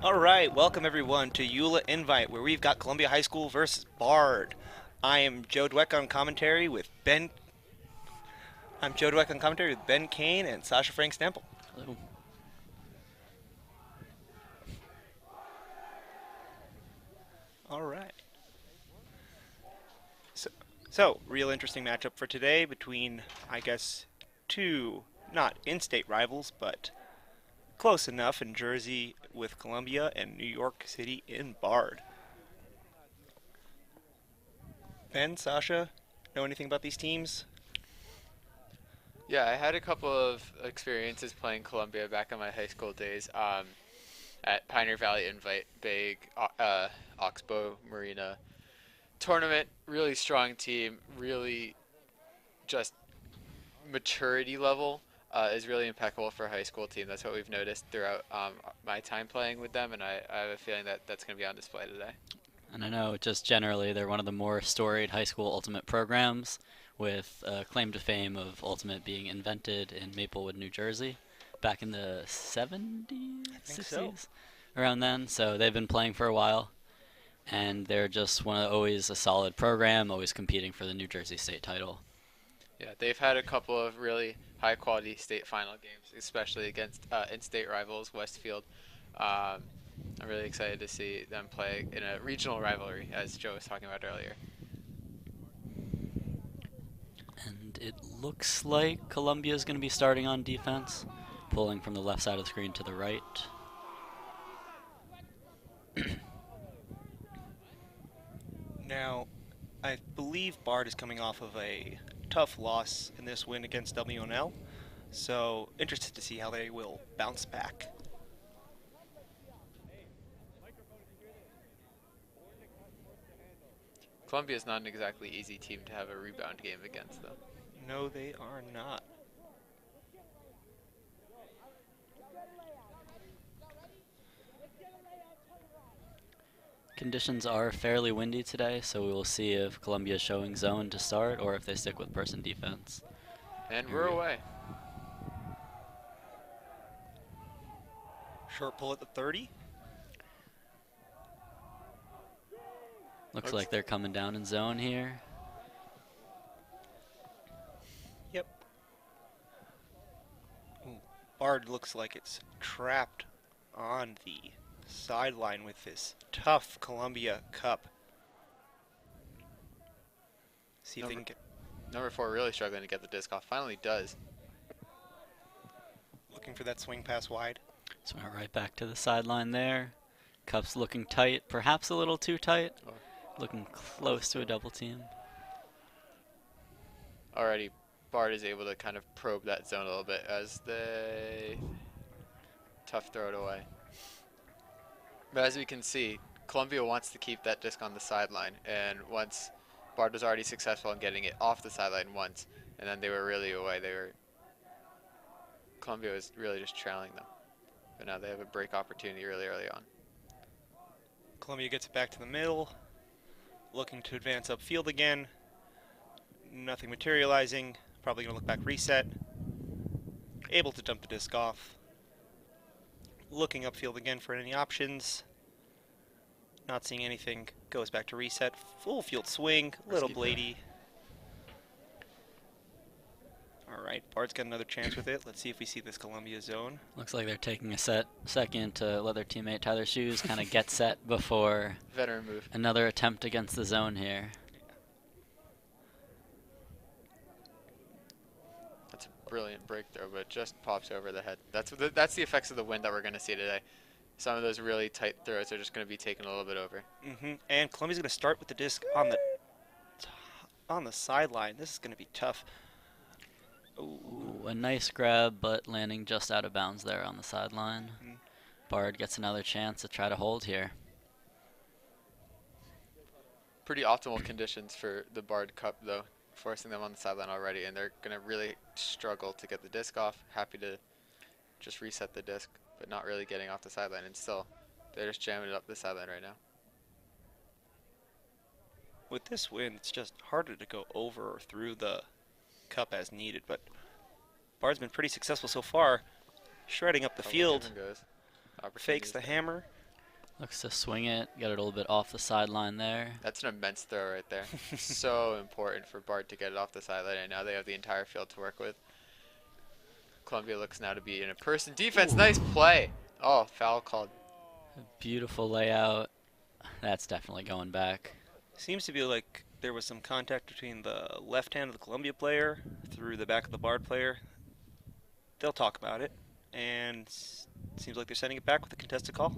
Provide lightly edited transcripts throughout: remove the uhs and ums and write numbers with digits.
All right, welcome everyone to YULA Invite, where we've got Columbia High School versus Bard. I am Joe Dweck on commentary with Ben. I'm Joe Dweck on commentary with Ben Kane and Sasha Frank Stemple. Hello. All right. So, real interesting matchup for today between, I guess, two not in-state rivals, but close enough in Jersey with Columbia and New York City in Bard. Ben, Sasha, know anything about these teams? Yeah, I had a couple of experiences playing Columbia back in my high school days. At Pioneer Valley Invite, big Oxbow Marina tournament. Really strong team. Really just maturity level is really impeccable for a high school team. That's what we've noticed throughout my time playing with them, and I have a feeling that that's going to be on display today. And I know just generally they're one of the more storied high school Ultimate programs, with claim to fame of Ultimate being invented in Maplewood, New Jersey, back in the 70s, I think so. 60s, around then. So they've been playing for a while, and they're just always a solid program, always competing for the New Jersey state title. Yeah, they've had a couple of really high quality state final games, especially against in-state rivals Westfield. Um, I'm really excited to see them play in a regional rivalry, as Joe was talking about earlier. And it looks like Columbia's going to be starting on defense, pulling from the left side of the screen to the right. Now, I believe Bard is coming off of a tough loss in this win against WNL, so interested to see how they will bounce back. Columbia is not an exactly easy team to have a rebound game against, though. No, they are not. Conditions are fairly windy today, so we will see if Columbia is showing zone to start or if they stick with person defense. And Here we're we go. away. Short pull at the 30. Looks like they're coming down in zone here. Yep. Ooh, Bard looks like it's trapped on the sideline with this tough Columbia cup. See if they can get. Number 4 really struggling to get the disc off. Finally does. Looking for that swing pass wide. Swing it right back to the sideline there. Cup's looking tight, perhaps a little too tight. Oh. Looking close to a double team. Already, Bard is able to kind of probe that zone a little bit as they tough throw it away. But as we can see, Columbia wants to keep that disc on the sideline, and once Bard was already successful in getting it off the sideline once, and then they were really away. Columbia was really just trailing them, but now they have a break opportunity really early on. Columbia gets it back to the middle. Looking to advance upfield again. Nothing materializing. Probably going to look back reset. Able to dump the disc off. Looking upfield again for any options. Not seeing anything. Goes back to reset. Full field swing. Little Blady. Alright, Bard's got another chance with it. Let's see if we see this Columbia zone. Looks like they're taking a second to let their teammate tie their shoes, kind of get set before Veteran move. another attempt against the zone here. That's a brilliant breakthrow, but it just pops over the head. That's the effects of the wind that we're going to see today. Some of those really tight throws are just going to be taken a little bit over. And Columbia's going to start with the disc on the sideline. This is going to be tough. Ooh, a nice grab, but landing just out of bounds there on the sideline. Bard gets another chance to try to hold here. Pretty optimal conditions for the Bard Cup, though, forcing them on the sideline already, and they're going to really struggle to get the disc off. Happy to just reset the disc, but not really getting off the sideline, and still, they're just jamming it up the sideline right now. With this win, it's just harder to go over or through the cup as needed, but Bard's been pretty successful so far. Shredding up the field. Fakes the hammer. Looks to swing it, get it a little bit off the sideline there. That's an immense throw right there. So important for Bard to get it off the sideline, and now they have the entire field to work with. Columbia looks now to be in a person defense. Ooh. Nice play. Oh, foul called. Beautiful layout. That's definitely going back. Seems to be like there was some contact between the left hand of the Columbia player through the back of the Bard player. They'll talk about it, and seems like they're sending it back with a contested call.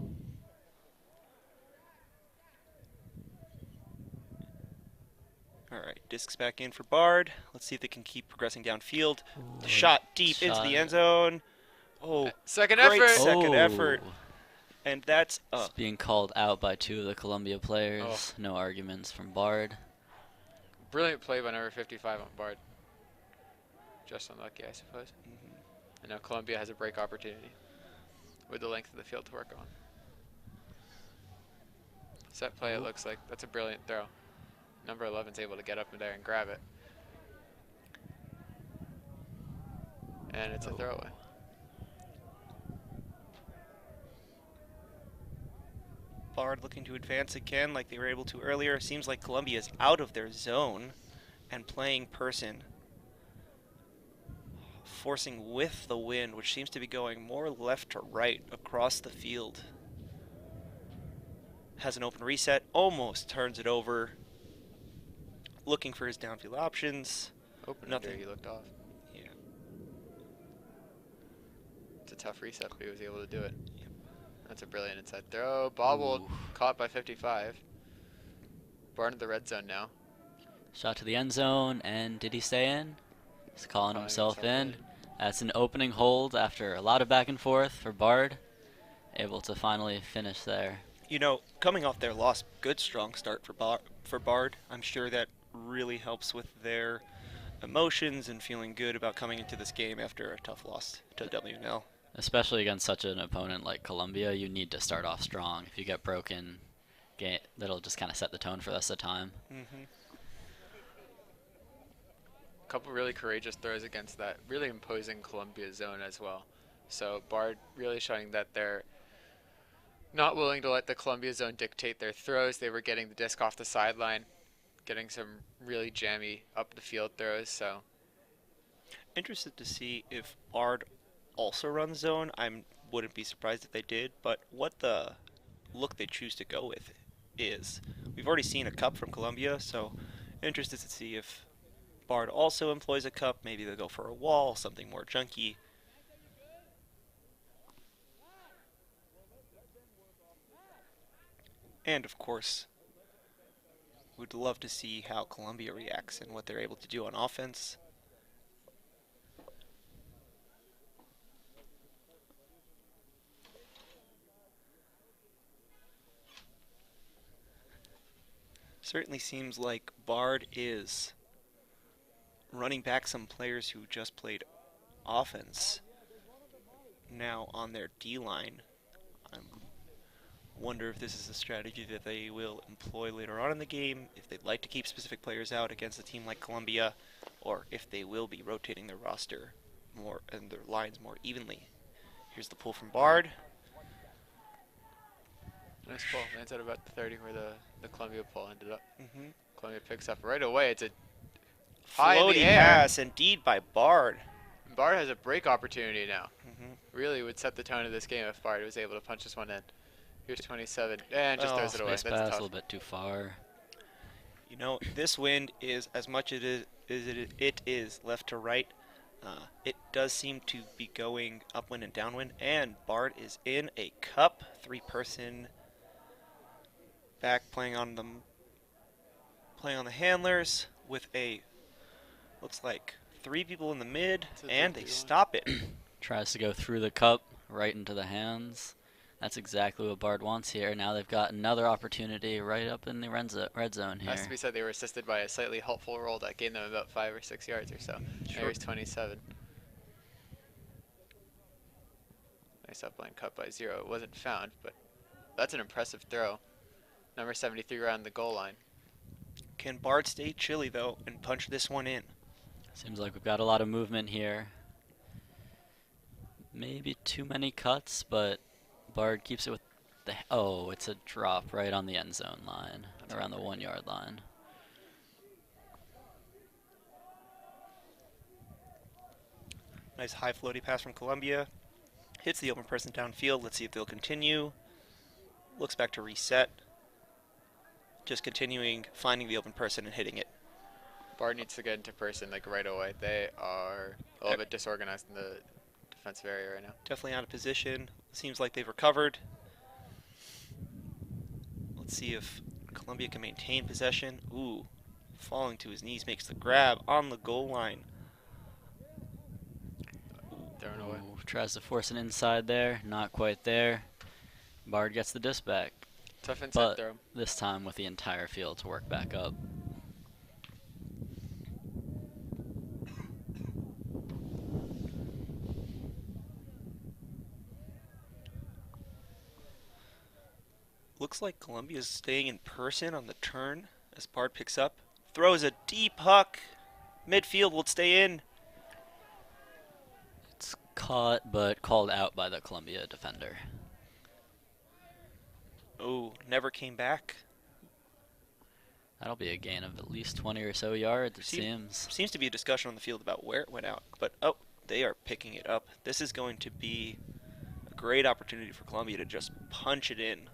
Alright, discs back in for Bard. Let's see if they can keep progressing downfield. The shot deep into the end zone. Oh, Second great effort. second effort. And that's It's being called out by 2 of the Columbia players. No arguments from Bard. Brilliant play by number 55 on Bard. Just unlucky, I suppose. And now Columbia has a break opportunity with the length of the field to work on. Set play, it looks like. That's a brilliant throw. Number 11's able to get up in there and grab it. And it's a throwaway. Bard looking to advance again like they were able to earlier. Seems like Columbia is out of their zone and playing person. Forcing with the wind, which seems to be going more left to right across the field. Has an open reset, almost turns it over. Looking for his downfield options. Nothing. He looked off. Yeah. It's a tough reset, but he was able to do it. Yep. That's a brilliant inside throw. Bobbled, caught by 55. Bard in the red zone now. Shot to the end zone, and did he stay in? He's calling himself in. That's an opening hold after a lot of back and forth for Bard. Able to finally finish there. You know, coming off their loss, good strong start for Bard. I'm sure that really helps with their emotions and feeling good about coming into this game after a tough loss to WNL. Especially against such an opponent like Columbia, you need to start off strong. If you get broken, that'll just kind of set the tone for the rest of the time. Couple really courageous throws against that really imposing Columbia zone as well. So Bard really showing that they're not willing to let the Columbia zone dictate their throws. They were getting the disc off the sideline, getting some really jammy up the field throws. So interested to see if Bard also runs zone. I wouldn't be surprised if they did, but what the look they choose to go with is. We've already seen a cup from Columbia, so interested to see if Bard also employs a cup. Maybe they'll go for a wall, something more junky. And of course, we'd love to see how Columbia reacts and what they're able to do on offense. Certainly seems like Bard is running back some players who just played offense now on their D-line. I wonder if this is a strategy that they will employ later on in the game, if they'd like to keep specific players out against a team like Columbia, or if they will be rotating their roster more and their lines more evenly. Here's the pull from Bard. Nice pull. Lands at about the 30 where the Columbia pull ended up. Columbia picks up right away. It's a high in the floaty air. pass, indeed, by Bard. Bard has a break opportunity now. Really would set the tone of this game if Bard was able to punch this one in. Here's 27, and just throws it away. Nice That's pass, tough. a little bit too far. You know, this wind is as much as it is left to right. It does seem to be going upwind and downwind, and Bard is in a cup, 3-person back, playing on the handlers with a looks like 3 people in the mid, and they stop it. Tries to go through the cup right into the hands. That's exactly what Bard wants here. Now they've got another opportunity right up in the red zone here. Has to be said they were assisted by a slightly helpful roll that gained them about 5 or 6 yards or so. Here's 27. Nice upline cut by 0. It wasn't found, but that's an impressive throw. Number 73 around the goal line. Can Bard stay chilly, though, and punch this one in? Seems like we've got a lot of movement here. Maybe too many cuts, but Bard keeps it with the. Oh, it's a drop right on the end zone line, That's around the awkward. 1 yard line. Nice high floaty pass from Columbia. Hits the open person downfield. Let's see if they'll continue. Looks back to reset. Just continuing, finding the open person and hitting it. Bard needs to get into person like right away. They are a little bit disorganized in the defensive area right now. Definitely out of position. Seems like they've recovered. Let's see if Columbia can maintain possession. Ooh, falling to his knees, makes the grab on the goal line. Thrown away. Ooh, tries to force an inside there, not quite there. Bard gets the disc back, Tough inside but throw. this time with the entire field to work back up. Looks like Columbia's staying in person on the turn as Bard picks up. Throws a deep huck. Midfield will stay in. It's caught, but called out by the Columbia defender. Oh, never came back. That'll be a gain of at least 20 or so yards, it seems. Seems to be a discussion on the field about where it went out. But, oh, they are picking it up. This is going to be a great opportunity for Columbia to just punch it in.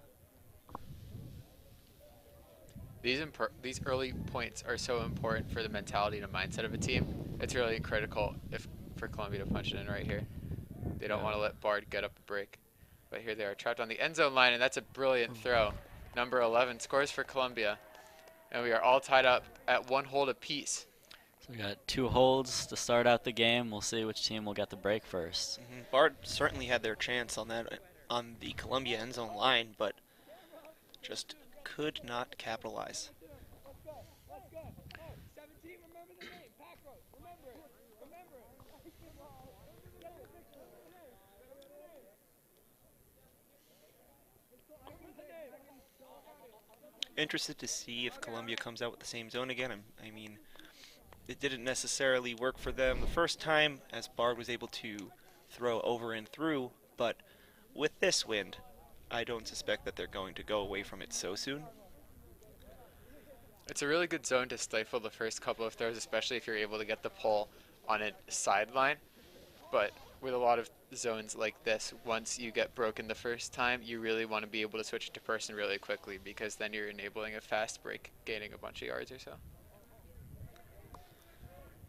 These early points are so important for the mentality and mindset of a team. It's really critical for Columbia to punch it in right here. They don't want to let Bard get up a break. But here they are trapped on the end zone line, and that's a brilliant throw. Number 11 scores for Columbia. And we are all tied up at 1 hold apiece. So we got 2 holds to start out the game. We'll see which team will get the break first. Bard certainly had their chance on that on the Columbia end zone line, but just could not capitalize. Interested to see if Columbia comes out with the same zone again. I mean, it didn't necessarily work for them the first time as Bard was able to throw over and through, but with this wind, I don't suspect that they're going to go away from it so soon. It's a really good zone to stifle the first couple of throws, especially if you're able to get the pull on a sideline. But with a lot of zones like this, once you get broken the first time, you really want to be able to switch to person really quickly, because then you're enabling a fast break, gaining a bunch of yards or so.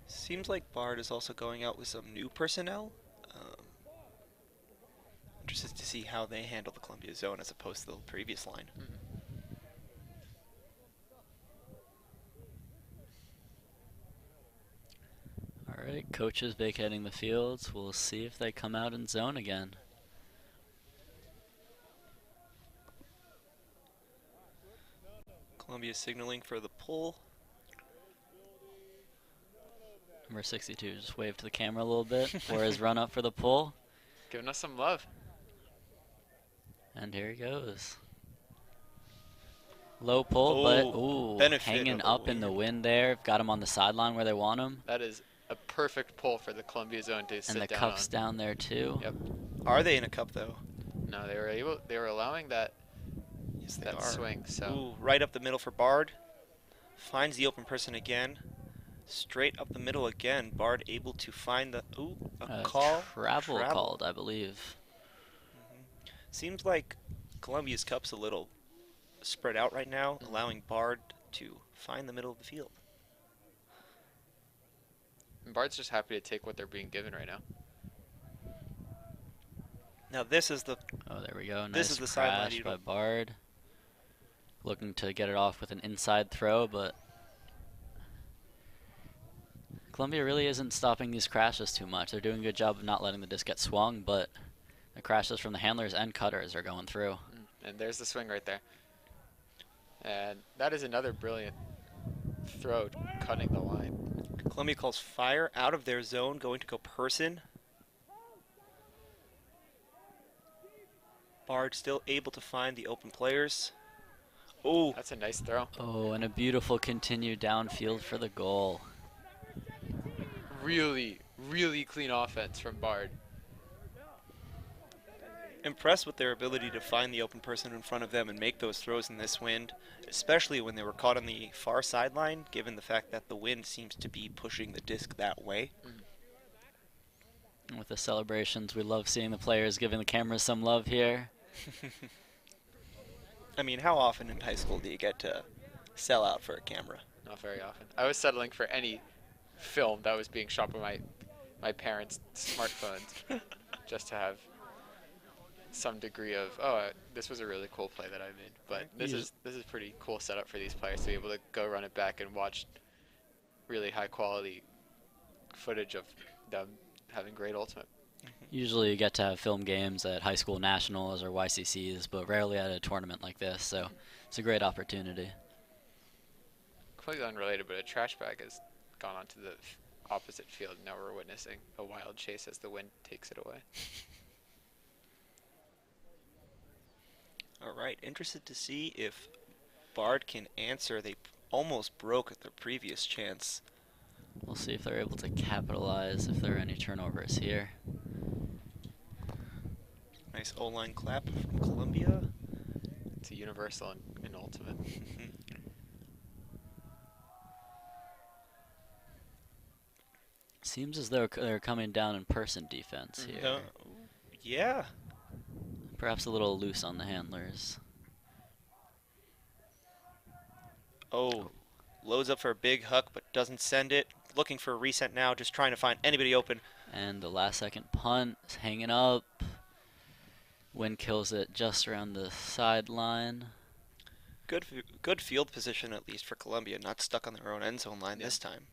Seems like Bard is also going out with some new personnel. Interested to see how they handle the Columbia zone as opposed to the previous line. All right, coaches vacating the fields. We'll see if they come out in zone again. Columbia signaling for the pull. Number 62 just waved to the camera a little bit for his run up for the pull. Giving us some love. And here he goes. Low pull, but hanging up in the wind there. Got him on the sideline where they want him. That is a perfect pull for the Columbia zone to sit down on. And the cuffs down there too. Yep. Are they in a cup though? No, they were allowing that Yes, they that are. swing. So Ooh, right up the middle for Bard. Finds the open person again. Straight up the middle again. Bard able to find the call. Travel called, I believe. Seems like Columbia's cup's a little spread out right now, allowing Bard to find the middle of the field. and Bard's just happy to take what they're being given right now. Now this is the Oh, there we go. Nice This is the sideline crash you by don't- Bard. Looking to get it off with an inside throw, but Columbia really isn't stopping these crashes too much. They're doing a good job of not letting the disc get swung, but the crashes from the handlers and cutters are going through. And there's the swing right there. And that is another brilliant throw, cutting the line. Columbia calls fire out of their zone, going to go person. Bard still able to find the open players. Oh, That's a nice throw. Oh, and a beautiful continued downfield for the goal. Really, really clean offense from Bard. Impressed with their ability to find the open person in front of them and make those throws in this wind, especially when they were caught on the far sideline, given the fact that the wind seems to be pushing the disc that way. With the celebrations, we love seeing the players giving the cameras some love here. I mean, how often in high school do you get to sell out for a camera? Not very often. I was settling for any film that was being shot by my parents' smartphones, just to have some degree of, oh, this was a really cool play that I made. But this is pretty cool setup for these players to be able to go run it back and watch really high quality footage of them having great ultimate. Usually you get to have film games at high school nationals or YCCs, but rarely at a tournament like this, so it's a great opportunity. Completely unrelated, but a trash bag has gone onto the opposite field. Now we're witnessing a wild chase as the wind takes it away. All right, interested to see if Bard can answer. They almost broke at their previous chance. We'll see if they're able to capitalize, if there are any turnovers here. Nice O-line clap from Columbia. It's a universal in ultimate. Seems as though they're coming down in person defense here. Yeah. Perhaps a little loose on the handlers. Oh, loads up for a big huck, but doesn't send it. Looking for a reset now, just trying to find anybody open. And the last second punt is hanging up. Wind kills it just around the sideline. Good field position, at least for Columbia, not stuck on their own end zone line this time.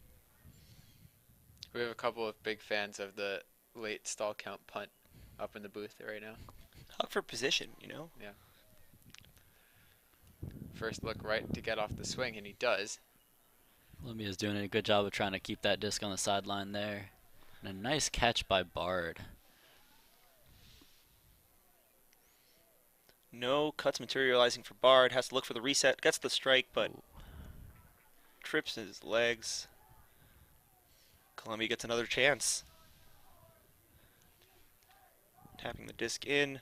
We have a couple of big fans of the late stall count punt up in the booth right now. Huck for position, you know? Yeah. First look right to get off the swing, and he does. Columbia's doing a good job of trying to keep that disc on the sideline there. And a nice catch by Bard. No cuts materializing for Bard. Has to look for the reset. Gets the strike, but trips his legs. Columbia gets another chance. Tapping the disc in.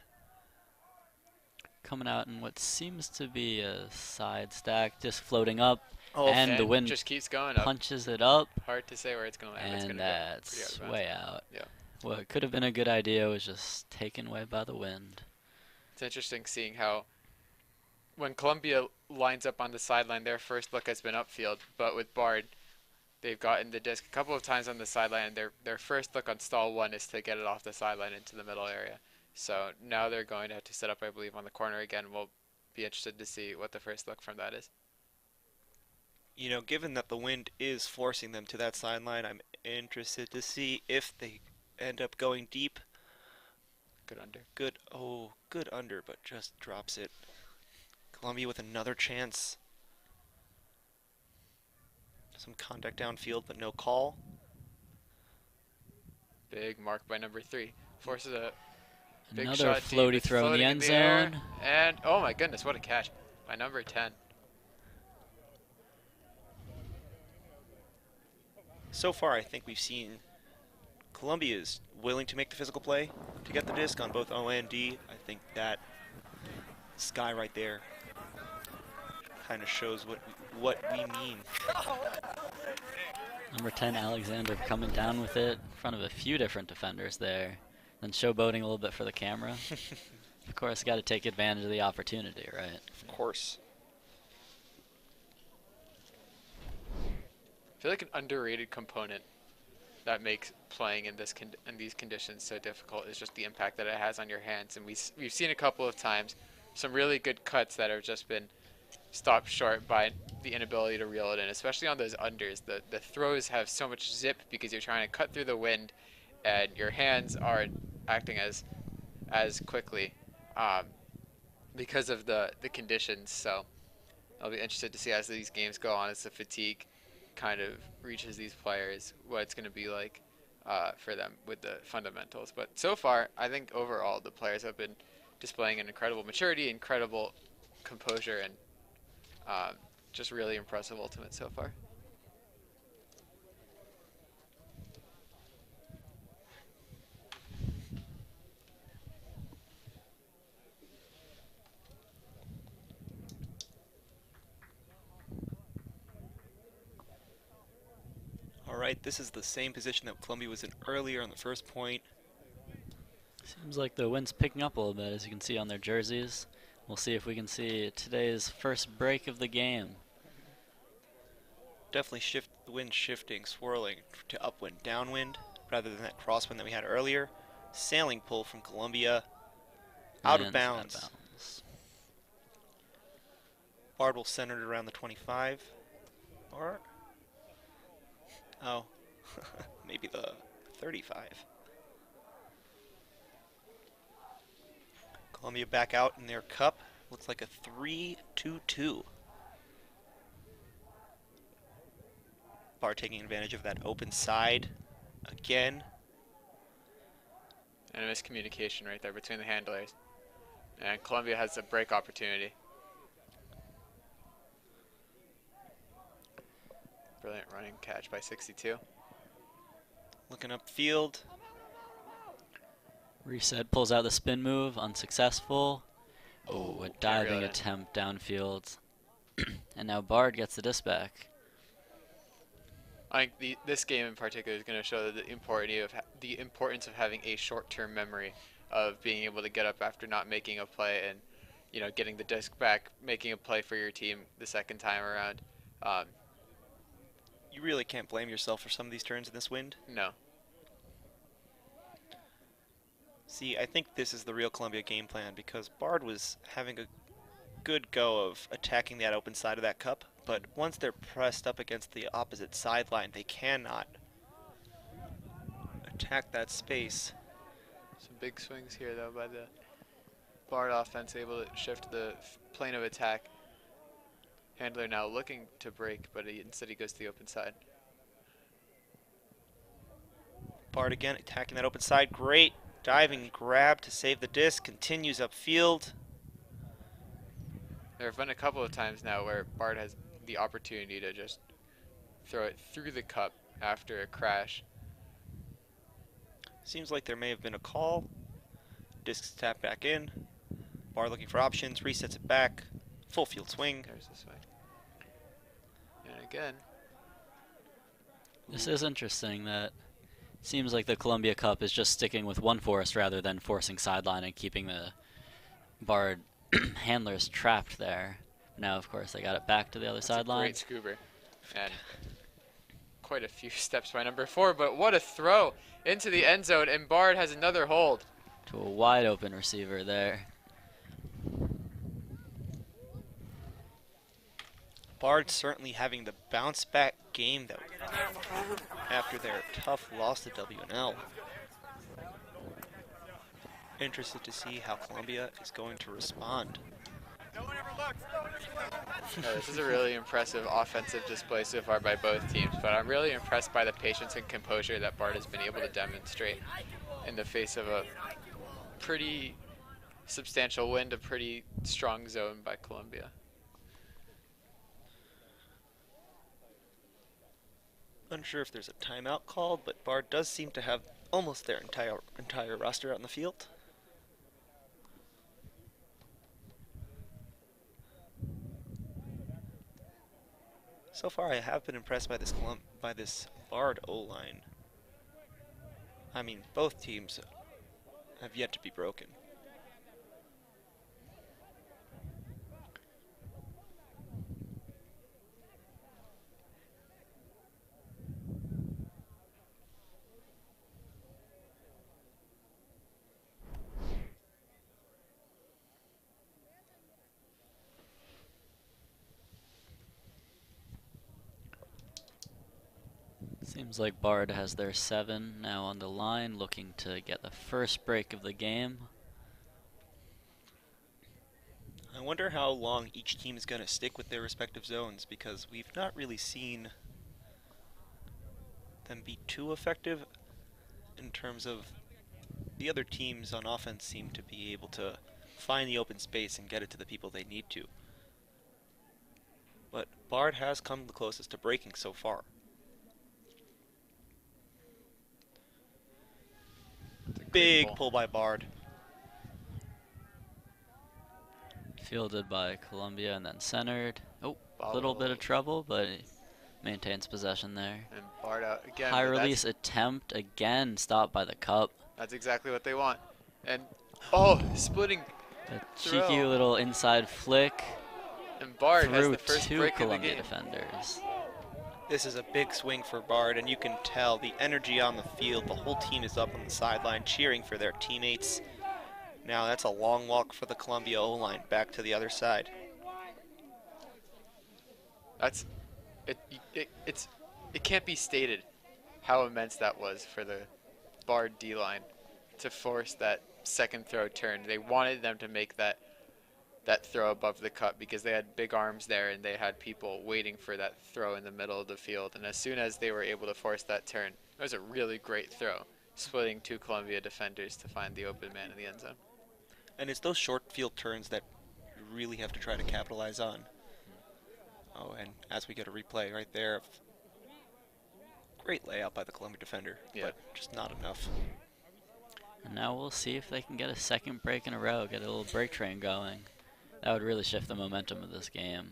Coming out in what seems to be a side stack, disc floating up. Oh, and the wind just keeps going up. punches it up. Hard to say where it's going to land. And that's way out. Yeah. What could have been a good idea was just taken away by the wind. It's interesting seeing how when Columbia lines up on the sideline, their first look has been upfield, but with Bard, they've gotten the disc a couple of times on the sideline, and their first look on stall one is to get it off the sideline into the middle area. So now they're going to have to set up, I believe, on the corner again. We'll be interested to see what the first look from that is. You know, given that the wind is forcing them to that sideline, I'm interested to see if they end up going deep. Good under. Good under, but just drops it. Columbia with another chance. Some contact downfield, but no call. Big mark by number 3. Forces a big Another shot floaty deep. It's throw in the floating end air. zone. And, oh my goodness, what a catch by number 10. So far, I think we've seen Columbia is willing to make the physical play to get the disc on both O and D. I think that sky right there kind of shows what we mean. Number 10, Alexander, coming down with it in front of a few different defenders there. Then showboating a little bit for the camera. Of course, got to take advantage of the opportunity, right? Of course. I feel like an underrated component that makes playing in these conditions so difficult is just the impact that it has on your hands. And we've seen a couple of times some really good cuts that have just been stopped short by the inability to reel it in, especially on those unders. The throws have so much zip because you're trying to cut through the wind, and your hands aren't acting as quickly because of the conditions. So I'll be interested to see as these games go on, as the fatigue kind of reaches these players, what it's going to be like for them with the fundamentals. But so far, I think overall the players have been displaying an incredible maturity, incredible composure, and just really impressive ultimate so far. right, this is the same position that Columbia was in earlier on the first point. Seems like the wind's picking up a little bit, as you can see on their jerseys. We'll see if we can see today's first break of the game. Definitely the wind shifting, swirling to upwind, downwind, rather than that crosswind that we had earlier. Sailing pull from Columbia, out of And bounds. Bard will center it around the 25. Or, oh, maybe the 35. Columbia back out in their cup. Looks like a 3-2-2. Bard taking advantage of that open side again. And a miscommunication right there between the handlers. And Columbia has a break opportunity. Brilliant running catch by 62. Looking upfield. Reset pulls out the spin move, unsuccessful. Oh, a diving really. attempt downfield. And now Bard gets the disc back. I think this game in particular is going to show the importance of having a short-term memory of being able to get up after not making a play and, you know, getting the disc back, making a play for your team the second time around. You really can't blame yourself for some of these turns in this wind. No. See, I think this is the real Columbia game plan because Bard was having a good go of attacking that open side of that cup, but once they're pressed up against the opposite sideline, they cannot attack that space. Some big swings here, though, by the Bard offense, able to shift the plane of attack. Handler now looking to break, but instead he goes to the open side. Bard again attacking that open side. Great diving grab to save the disc. Continues upfield. There have been a couple of times now where Bard has the opportunity to just throw it through the cup after a crash. Seems like there may have been a call. Disc's tapped back in. Bard looking for options, resets it back. Full field swing. There's the swing. And again. This is interesting that it seems like the Columbia Cup is just sticking with one force rather than forcing sideline and keeping the Bard handlers trapped there. Now, of course, they got it back to the other sideline. Great scuba. And quite a few steps by number 4, but what a throw into the end zone, and Bard has another hold. To a wide open receiver there. Bard certainly having the bounce back game though after their tough loss to WNL. Interested to see how Columbia is going to respond. This is a really impressive offensive display so far by both teams, but I'm really impressed by the patience and composure that Bard has been able to demonstrate in the face of a pretty substantial wind, a pretty strong zone by Columbia. Unsure if there's a timeout called, but Bard does seem to have almost their entire roster out in the field. So far, I have been impressed by this Bard O-line. I mean, both teams have yet to be broken. Seems like Bard has their 7 now on the line, looking to get the first break of the game. I wonder how long each team is going to stick with their respective zones, because we've not really seen them be too effective in terms of the other teams on offense seem to be able to find the open space and get it to the people they need to. But Bard has come the closest to breaking so far. Big pull by Bard. Fielded by Columbia and then centered. Oh, a Ball little bit of trouble, but maintains possession there. And Bard out again. High but release attempt again, stopped by the cup. That's exactly what they want. And, oh, splitting A throw. cheeky little inside flick And Bard has through the first two break of the Columbia game. defenders. This is a big swing for Bard, and you can tell the energy on the field. The whole team is up on the sideline cheering for their teammates. Now that's a long walk for the Columbia O-line back to the other side. That's it can't be stated how immense that was for the Bard D-line to force that second throw turn. They wanted them to make that throw above the cup because they had big arms there and they had people waiting for that throw in the middle of the field. And as soon as they were able to force that turn, it was a really great throw, splitting two Columbia defenders to find the open man in the end zone. And it's those short field turns that you really have to try to capitalize on. Oh, and as we get a replay right there, great layout by the Columbia defender, but just not enough. And now we'll see if they can get a second break in a row, get a little break train going. That would really shift the momentum of this game.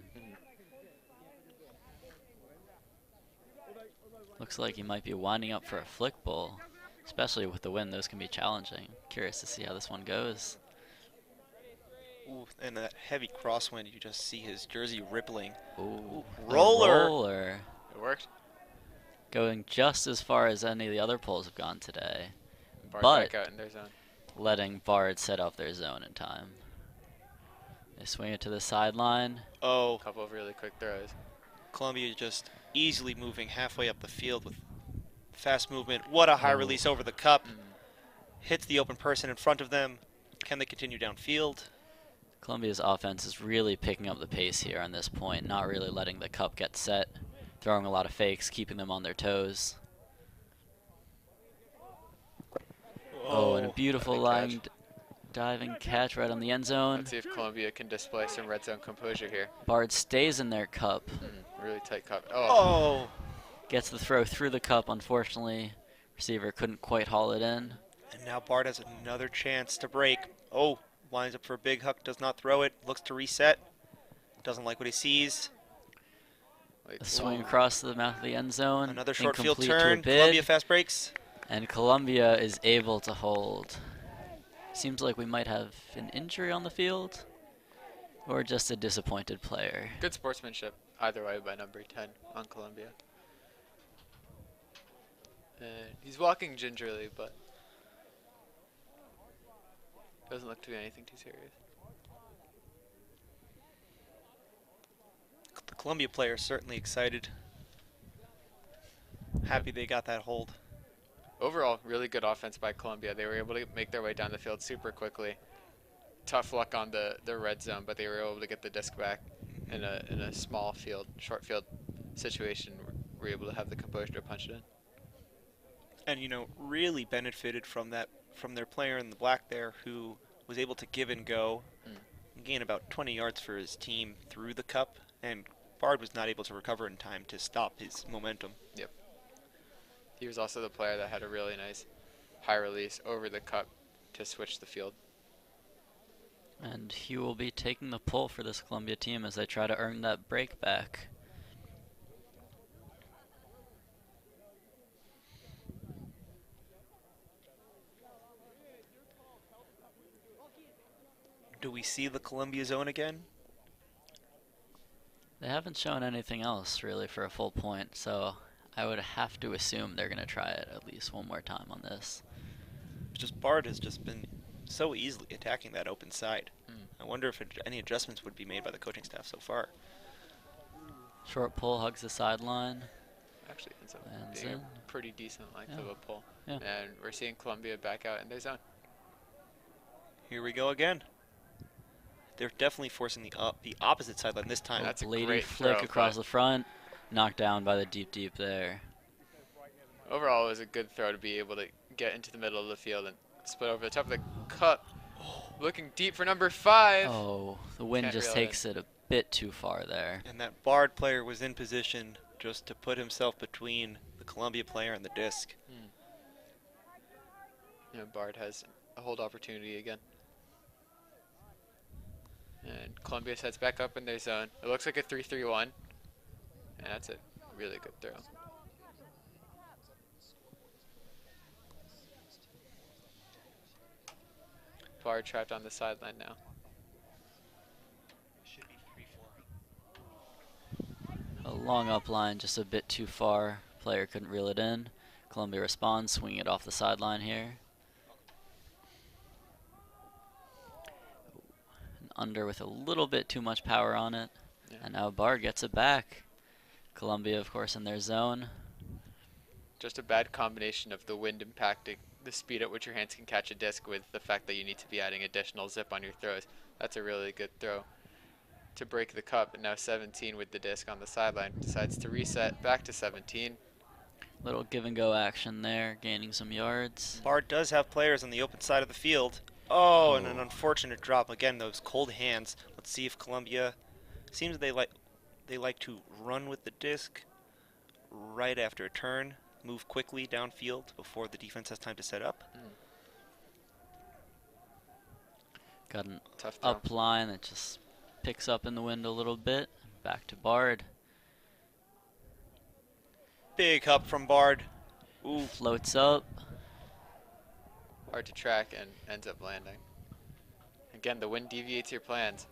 Looks like he might be winding up for a flick bowl. Especially with the wind, those can be challenging. Curious to see how this one goes. Ooh, and that heavy crosswind, you just see his jersey rippling. Ooh, roller. Roller. It worked. Going just as far as any of the other polls have gone today. Bard But back out in their zone. letting Bard set up their zone in time. They swing it to the sideline. Oh, A couple of really quick throws. Columbia just easily moving halfway up the field with fast movement. What a high release over the cup. Hits the open person in front of them. Can they continue downfield? Columbia's offense is really picking up the pace here on this point, not really letting the cup get set, throwing a lot of fakes, keeping them on their toes. Oh, and a beautiful good line catch. diving catch right on the end zone. Let's see if Columbia can display some red zone composure here. Bard stays in their cup, Really tight cup. Oh, gets the throw through the cup. Unfortunately, receiver couldn't quite haul it in. and now Bard has another chance to break. Oh, lines up for a big hook, does not throw it, looks to reset. Doesn't like what he sees. A swing across the mouth of the end zone. Another short field incomplete to a turn. bid. Columbia fast breaks. And Columbia is able to hold. Seems like we might have an injury on the field, or just a disappointed player. Good sportsmanship, either way, by number 10 on Columbia. And he's walking gingerly, but doesn't look to be anything too serious. The Columbia player is certainly excited. Happy they got that hold. Overall, really good offense by Columbia. They were able to make their way down the field super quickly. Tough luck on the red zone, but they were able to get the disc back in a small field, short field situation. Were able to have the composure to punch it in. And you know, really benefited from that, from their player in the black there, who was able to give and go, gain about 20 yards for his team through the cup, and Bard was not able to recover in time to stop his momentum. Yep. He was also the player that had a really nice high release over the cup to switch the field. And he will be taking the pull for this Columbia team as they try to earn that break back. Do we see the Columbia zone again? They haven't shown anything else really for a full point, so I would have to assume they're going to try it at least one more time on this. Just Bard has just been so easily attacking that open side. I wonder if any adjustments would be made by the coaching staff so far. Short pull, hugs the sideline. Actually ends up Lands being in. a pretty decent length of a pull. Yeah. And we're seeing Columbia back out in their zone. Here we go again. They're definitely forcing the opposite sideline this time. That's a Lady great flick throw, across but the front, knocked down by the deep there. overall, it was a good throw to be able to get into the middle of the field and split over the top of the cup. Looking deep for number 5. Oh, the wind Can't just reel it takes it a bit too far there. And that Bard player was in position just to put himself between the Columbia player and the disc. Yeah, Bard has a hold opportunity again. And Columbia sets back up in their zone. It looks like a 3-3-1. And that's a really good throw. Bard trapped on the sideline now. Should be 3-4. A long up line, just a bit too far. Player couldn't reel it in. Columbia responds, swinging it off the sideline here. An under with a little bit too much power on it. Yeah. And now Bard gets it back. Columbia, of course, in their zone. Just a bad combination of the wind impacting the speed at which your hands can catch a disc with the fact that you need to be adding additional zip on your throws. That's a really good throw to break the cup. And now 17 with the disc on the sideline decides to reset back to 17. Little give and go action there, gaining some yards. Bard does have players on the open side of the field. Oh, and an unfortunate drop. Again, those cold hands. Let's see if Columbia seems they like to run with the disc right after a turn, move quickly downfield before the defense has time to set up. Got an Tough throw. up line that just picks up in the wind a little bit. Back to Bard. Big hop from Bard. Ooh, Floats up. Hard to track and ends up landing. Again, the wind deviates your plans.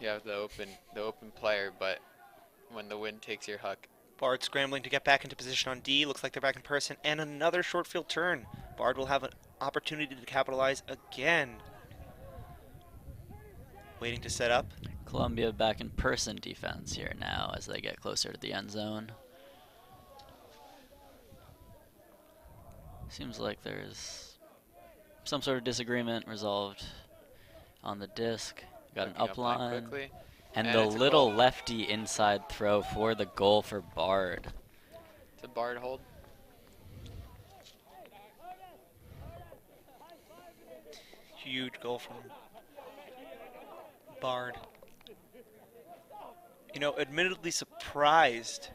You have the open player, but when the wind takes your huck. Bard scrambling to get back into position on D. Looks like they're back in person. And another short field turn. Bard will have an opportunity to capitalize again. Waiting to set up. Columbia back in person defense here now as they get closer to the end zone. Seems like there's some sort of disagreement resolved on the disc. Got an Looking up line line. quickly. And And the it's a little goal. lefty inside throw for the goal for Bard. It's a Bard hold. Huge goal from Bard. You know, admittedly surprised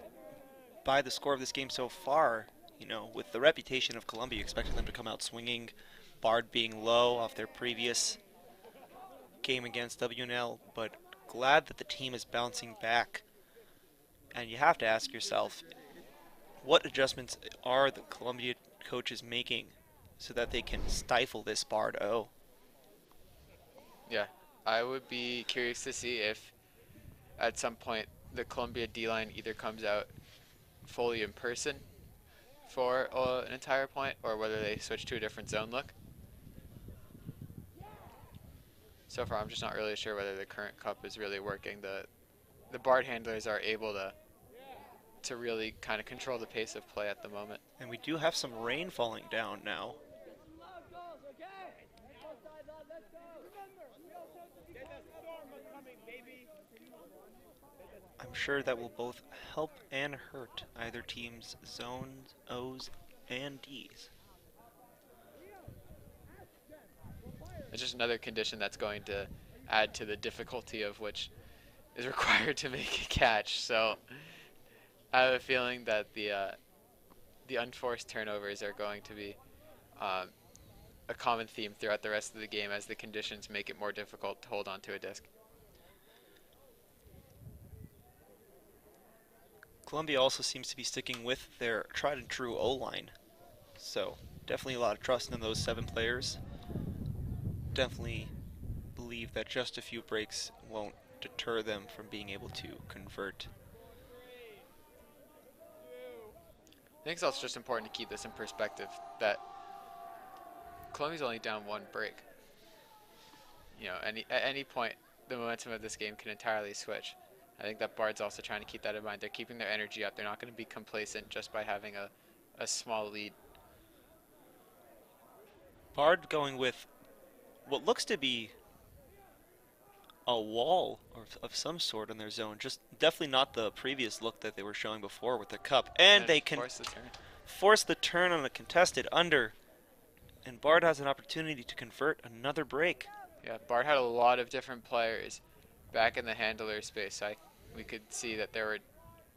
by the score of this game so far. You know, with the reputation of Columbia, expecting them to come out swinging. Bard being low off their previous game against WNL, but glad that the team is bouncing back. And you have to ask yourself, what adjustments are the Columbia coaches making so that they can stifle this Bard O? Yeah, I would be curious to see if at some point the Columbia D-line either comes out fully in person for an entire point or whether they switch to a different zone look. So far, I'm just not really sure whether the current cup is really working. The Bard handlers are able to really kind of control the pace of play at the moment. And we do have some rain falling down now. I'm sure that will both help and hurt either team's zones, O's, and D's. It's just another condition that's going to add to the difficulty of which is required to make a catch. So I have a feeling that the unforced turnovers are going to be a common theme throughout the rest of the game as the conditions make it more difficult to hold onto a disc. Columbia also seems to be sticking with their tried and true O-line. So definitely a lot of trust in those 7 players. Definitely believe that just a few breaks won't deter them from being able to convert. I think it's also just important to keep this in perspective that Columbia's only down 1 break. You know, at any point, the momentum of this game can entirely switch. I think that Bard's also trying to keep that in mind. They're keeping their energy up. They're not going to be complacent just by having a small lead. Bard going with what looks to be a wall of some sort in their zone. Just definitely not the previous look that they were showing before with the cup. And they can force the turn on a contested under. And Bard has an opportunity to convert another break. Yeah, Bard had a lot of different players back in the handler space. We could see that there were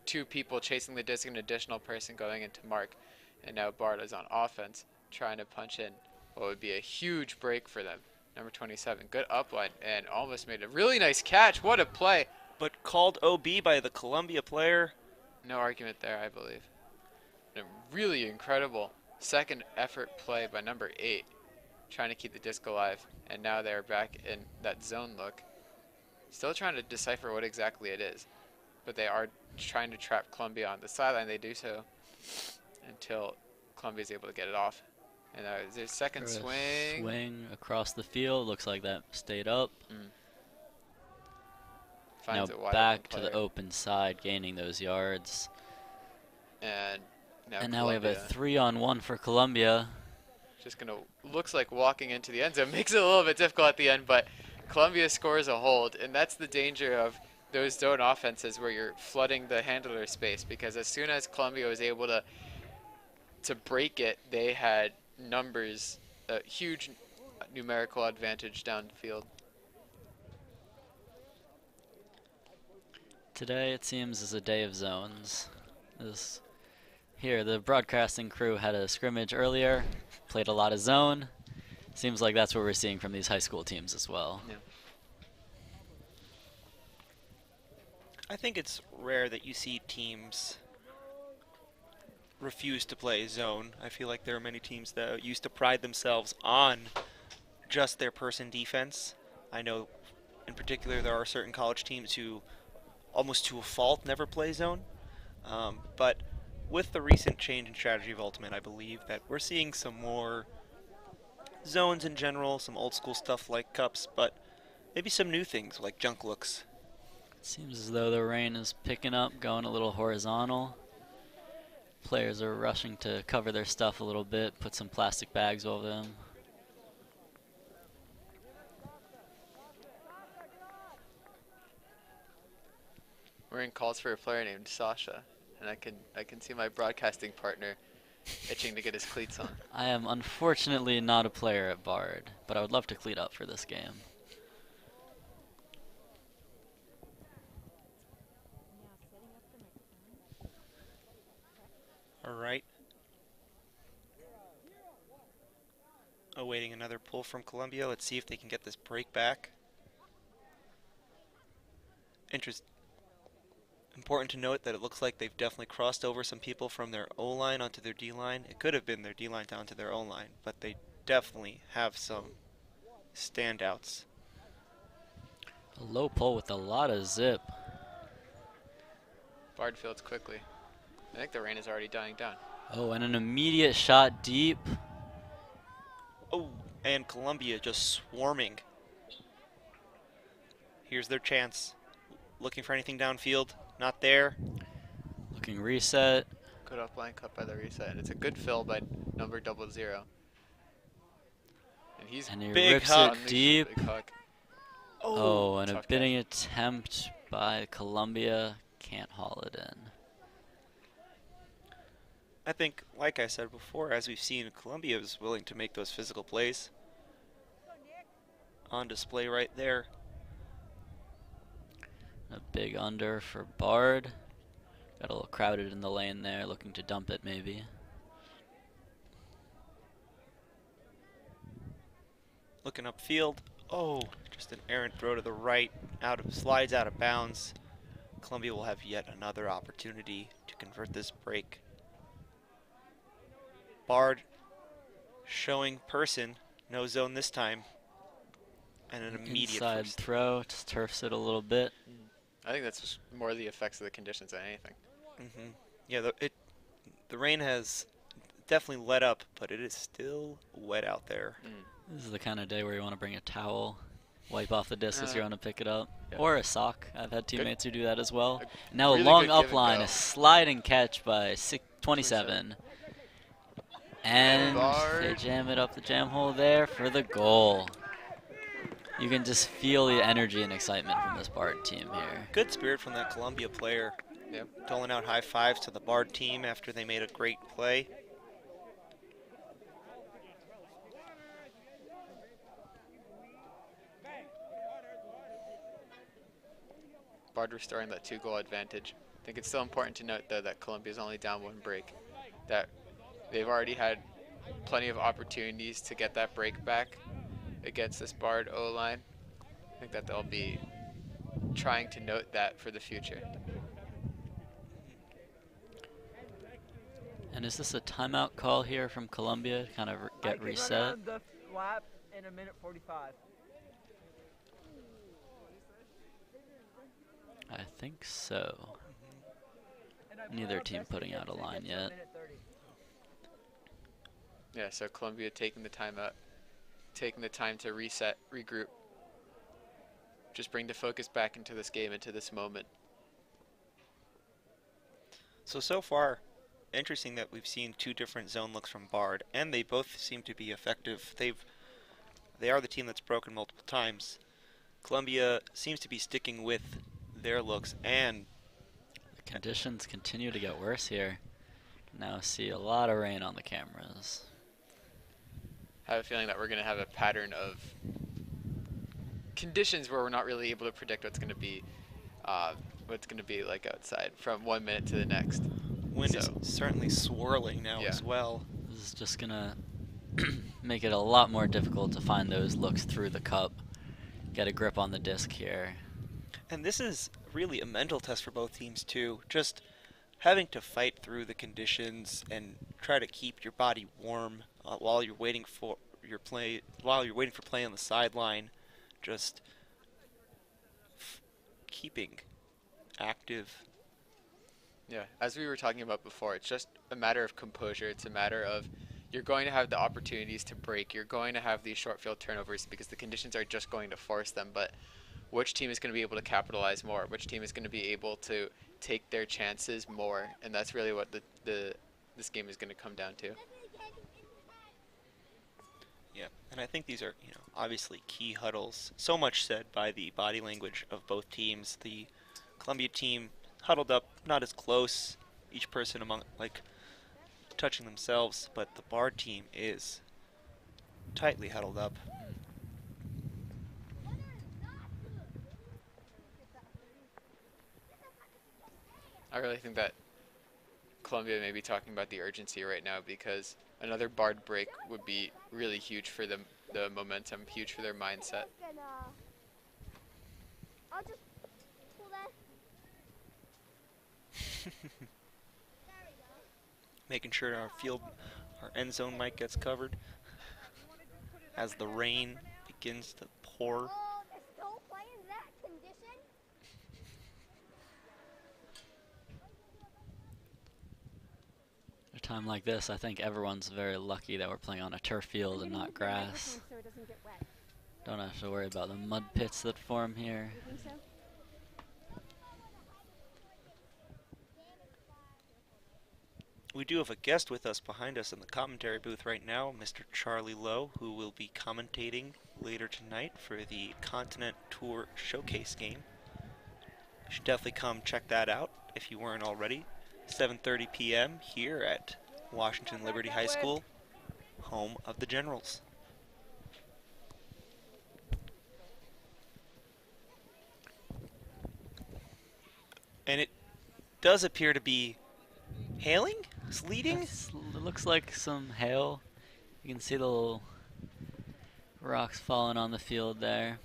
2 people chasing the disc and an additional person going into mark. And now Bard is on offense trying to punch in what would be a huge break for them. Number 27, good upline and almost made a really nice catch. What a play. But called OB by the Columbia player. No argument there, I believe. And a really incredible second effort play by number 8, trying to keep the disc alive. And now they're back in that zone look. Still trying to decipher what exactly it is. But they are trying to trap Columbia on the sideline. They do so until Columbia is able to get it off. And their second For a swing. Swing across the field. Looks like that stayed up. Finds Now a wide back open to the player. open side, gaining those yards. And And now we have a Columbia 3-on-1 for Columbia. just gonna looks like walking into the end zone. Makes it a little bit difficult at the end, but Columbia scores a hold, and that's the danger of those zone offenses where you're flooding the handler space, because as soon as Columbia was able to break it, they had numbers, a huge numerical advantage downfield. Today it seems is a day of zones. Here, the broadcasting crew had a scrimmage earlier, played a lot of zone. Seems like that's what we're seeing from these high school teams as well. Yeah. I think it's rare that you see teams refuse to play zone. I feel like there are many teams that used to pride themselves on just their person defense. I know in particular there are certain college teams who almost to a fault never play zone. But with the recent change in strategy of Ultimate, I believe that we're seeing some more zones in general, some old school stuff like cups, but maybe some new things like junk looks. Seems as though the rain is picking up, going a little horizontal. Players are rushing to cover their stuff a little bit, put some plastic bags over them. We're in calls for a player named Sasha, and I can see my broadcasting partner itching to get his cleats on. I am unfortunately not a player at Bard, but I would love to cleat up for this game. All right. Awaiting another pull from Columbia. Let's see if they can get this break back. Important to note that it looks like they've definitely crossed over some people from their O-line onto their D-line. It could have been their D-line down to their O-line, but they definitely have some standouts. A low pull with a lot of zip. Bard fields quickly. I think the rain is already dying down. Oh, and an immediate shot deep. Oh, and Columbia just swarming. Here's their chance. Looking for anything downfield. Not there. Looking reset. Good offline cut by the reset. And it's a good fill by number 00. And he's And he Big rips huck. it deep. Big huck. Oh, and a tough bidding attempt by Columbia. Can't haul it in. I think, like I said before, as we've seen, Columbia is willing to make those physical plays. On display right there. A big under for Bard. Got a little crowded in the lane there, looking to dump it maybe. Looking upfield. Oh, just an errant throw to the right. Slides out of bounds. Columbia will have yet another opportunity to convert this break. Bard showing person. No zone this time. And an immediate Inside first. throw, just turfs it a little bit. I think that's just more the effects of the conditions than anything. Yeah, the rain has definitely let up, but it is still wet out there. This is the kind of day where you want to bring a towel, wipe off the disc as you're going to pick it up, yeah. or a sock. I've had teammates who do that as well. A Now really a long good up give and line, go. a sliding catch by 27. And Bard. they jam it up the jam hole there for the goal. You can just feel the energy and excitement from this Bard team here. Good spirit from that Columbia player. Yep. Doling out high fives to the Bard team after they made a great play. Bard restoring that 2-goal advantage. I think it's still important to note, though, that Columbia's only down 1 break. That they've already had plenty of opportunities to get that break back against this Bard O-line. I think that they'll be trying to note that for the future. And is this a timeout call here from Columbia to kind of get reset? Run around the lap in a minute 45. I think so. Neither team putting out a line yet. Yeah, so Columbia taking the time out, taking the time to reset, regroup. Just bring the focus back into this game, into this moment. So far, interesting that we've seen two different zone looks from Bard, and they both seem to be effective. They are the team that's broken multiple times. Columbia seems to be sticking with their looks, and the conditions continue to get worse here. Now see a lot of rain on the cameras. I have a feeling that we're going to have a pattern of conditions where we're not really able to predict what's going to be like outside from 1 minute to the next. Wind is certainly swirling now as well. This is just gonna make it a lot more difficult to find those looks through the cup. Get a grip on the disc here. And this is really a mental test for both teams too. Just having to fight through the conditions and try to keep your body warm while you're waiting for play on the sideline. Just keeping active. Yeah, as we were talking about before, it's just a matter of composure. It's a matter of you're going to have the opportunities to break. You're going to have these short field turnovers because the conditions are just going to force them. But which team is going to be able to capitalize more? Which team is going to be able to take their chances more? And that's really what this game is going to come down to. Yeah, and I think these are, obviously key huddles. So much said by the body language of both teams. The Columbia team huddled up, not as close, each person touching themselves, but the Bard team is tightly huddled up. I really think that Columbia may be talking about the urgency right now because another Bard break would be really huge for the momentum, huge for their mindset. I'll just pull that. Making sure our end zone mic gets covered as the rain begins to pour. Oh, they're still playing that condition? At a time like this, I think everyone's very lucky that we're playing on a turf field and not grass. So it doesn't get wet. Don't have to worry about the mud pits that form here. You think so? We do have a guest with us behind us in the commentary booth right now, Mr. Charlie Lowe, who will be commentating later tonight for the Continent Tour Showcase game. You should definitely come check that out if you weren't already. 7:30 p.m. here at Washington Liberty High School, home of the Generals. And it does appear to be hailing? Sleeting? It looks like some hail. You can see the little rocks falling on the field there.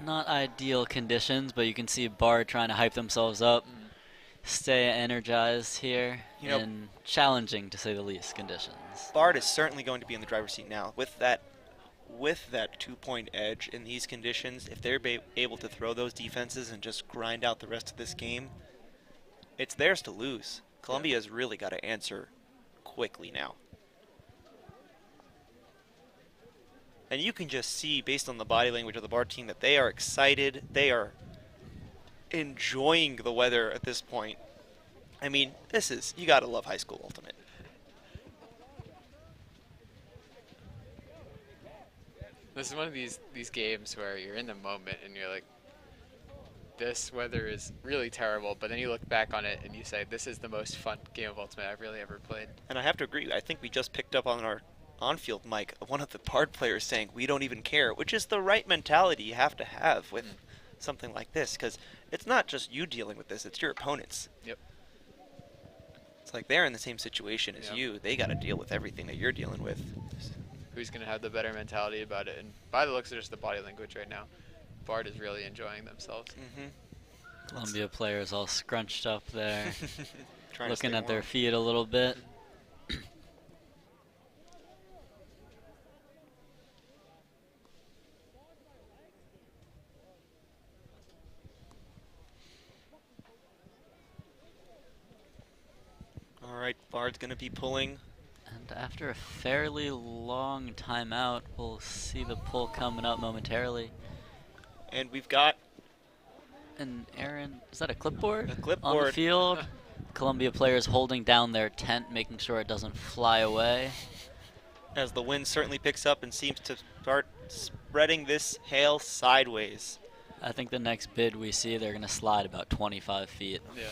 Not ideal conditions, but you can see Bard trying to hype themselves up, stay energized here, in challenging, to say the least, conditions. Bard is certainly going to be in the driver's seat now. With that 2-point edge in these conditions, if they're able to throw those defenses and just grind out the rest of this game, it's theirs to lose. Columbia's really got to answer quickly now. And you can just see, based on the body language of the Bard team, that they are excited. They are enjoying the weather at this point. I mean, you got to love high school ultimate. This is one of these games where you're in the moment and you're like, this weather is really terrible, but then you look back on it and you say, this is the most fun game of Ultimate I've really ever played. And I have to agree, I think we just picked up on our on-field mic one of the Bard players saying, we don't even care, which is the right mentality you have to have with something like this, because it's not just you dealing with this, it's your opponents. Yep. It's like they're in the same situation as you. They got to deal with everything that you're dealing with. Who's going to have the better mentality about it? And by the looks of just the body language right now, Bard is really enjoying themselves. Columbia players all scrunched up there, Trying to looking stay at their warm. feet a little bit. All right, Bard's going to be pulling. And after a fairly long timeout, we'll see the pull coming up momentarily. And we've got And Aaron, is that a clipboard? a On the clipboard. field? Columbia players holding down their tent, making sure it doesn't fly away. As the wind certainly picks up and seems to start spreading this hail sideways. I think the next bid we see, they're going to slide about 25 feet. Yeah.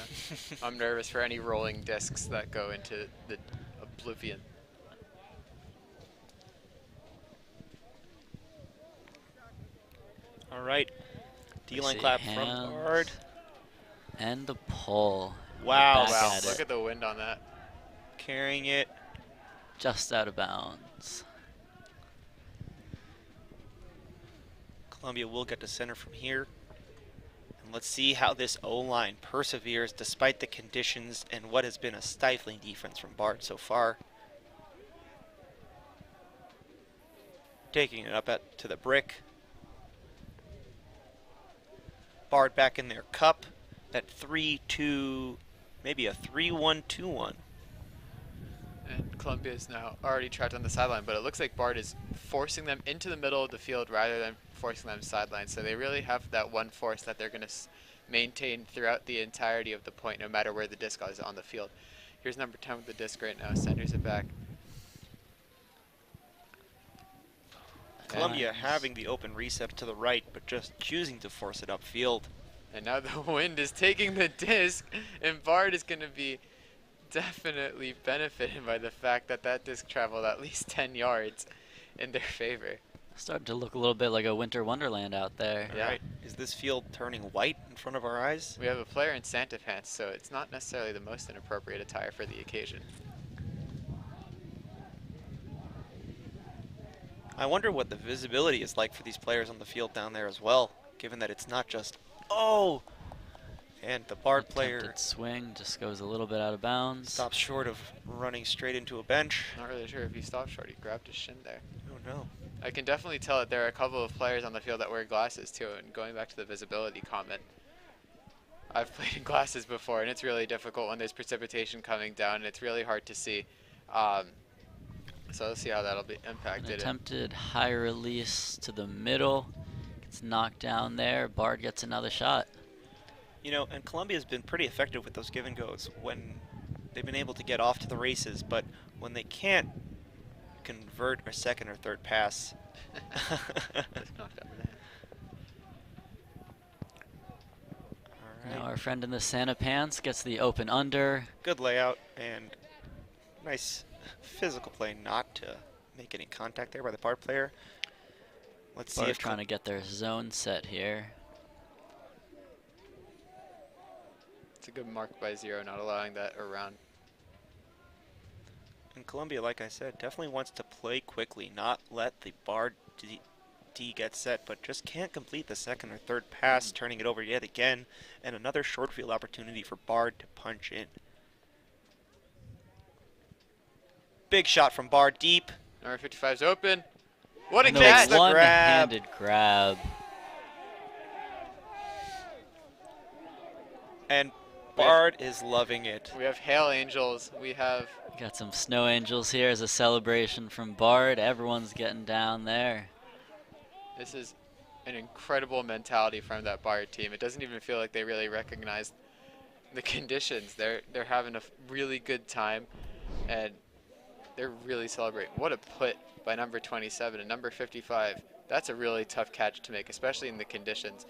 I'm nervous for any rolling discs that go into the oblivion. All right, We D-line see clap from hands. Bard. And the pull. Wow, Back Wow, at look it. at the wind on that. carrying it. Just out of bounds. Columbia will get to center from here. And let's see how this O-line perseveres despite the conditions and what has been a stifling defense from Bard so far. Taking it up to the brick. Bard back in their cup at 3-2, maybe a 3-1-2-1. And Columbia is now already trapped on the sideline, but it looks like Bard is forcing them into the middle of the field rather than forcing them sideline. So they really have that one force that they're going to maintain throughout the entirety of the point, no matter where the disc is on the field. Here's number 10 with the disc right now, centers it back. Columbia having the open reset to the right, but just choosing to force it upfield. And now the wind is taking the disc, and Bard is going to be definitely benefited by the fact that that disc traveled at least 10 yards in their favor. Starting to look a little bit like a winter wonderland out there. Yeah. All right, is this field turning white in front of our eyes? We have a player in Santa pants, so it's not necessarily the most inappropriate attire for the occasion. I wonder what the visibility is like for these players on the field down there as well, given that it's not just, oh! And the Bard player Attempted swing just goes a little bit out of bounds. stops short of running straight into a bench. Not really sure if he stopped short. He grabbed his shin there. Oh no. I can definitely tell that there are a couple of players on the field that wear glasses too, and going back to the visibility comment, I've played in glasses before, and it's really difficult when there's precipitation coming down, and it's really hard to see. So let's see how that'll be An impacted. attempted high release to the middle. Gets knocked down there. Bard gets another shot. You know, and Columbia's been pretty effective with those give and goes when they've been able to get off to the races, but when they can't convert a second or third pass. Just knocked out of the hand. All Now right. our friend in the Santa pants gets the open under. Good layout and nice physical play not to make any contact there by the Bard player. Let's see Bard if trying to get their zone set here. It's a good mark by 0, not allowing that around. And Columbia, like I said, definitely wants to play quickly, not let the Bard D get set, but just can't complete the second or third pass, turning it over yet again, and another short field opportunity for Bard to punch in. Big shot from Bard deep. Number 55's open. What a And catch! the one-handed grab. And Bard is loving it. We have Hail Angels. We have Got some snow angels here as a celebration from Bard. Everyone's getting down there. This is an incredible mentality from that Bard team. It doesn't even feel like they really recognize the conditions. They're having a really good time, and they're really celebrating. What a put by number 27 and number 55. That's a really tough catch to make, especially in the conditions.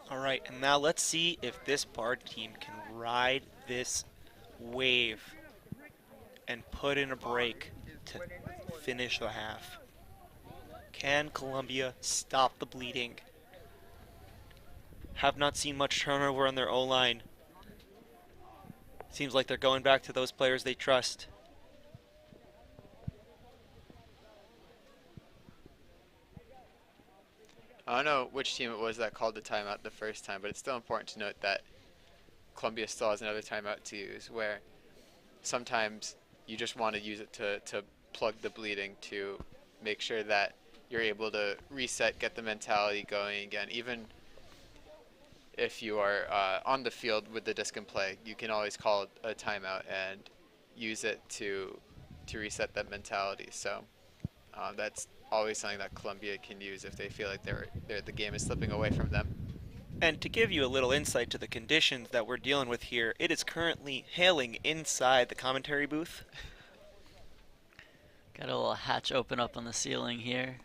All right, and now let's see if this Bard team can ride this wave and put in a break to finish the half. Can Columbia stop the bleeding? Have not seen much turnover on their O-line. Seems like they're going back to those players they trust. I don't know which team it was that called the timeout the first time, but it's still important to note that Columbia still has another timeout to use, where sometimes you just want to use it to plug the bleeding, to make sure that you're able to reset, get the mentality going again. Even if you are on the field with the disc in play, you can always call a timeout and use it to reset that mentality. So that's always something that Columbia can use if they feel like the game is slipping away from them. And to give you a little insight to the conditions that we're dealing with here, it is currently hailing inside the commentary booth. Got a little hatch open up on the ceiling here.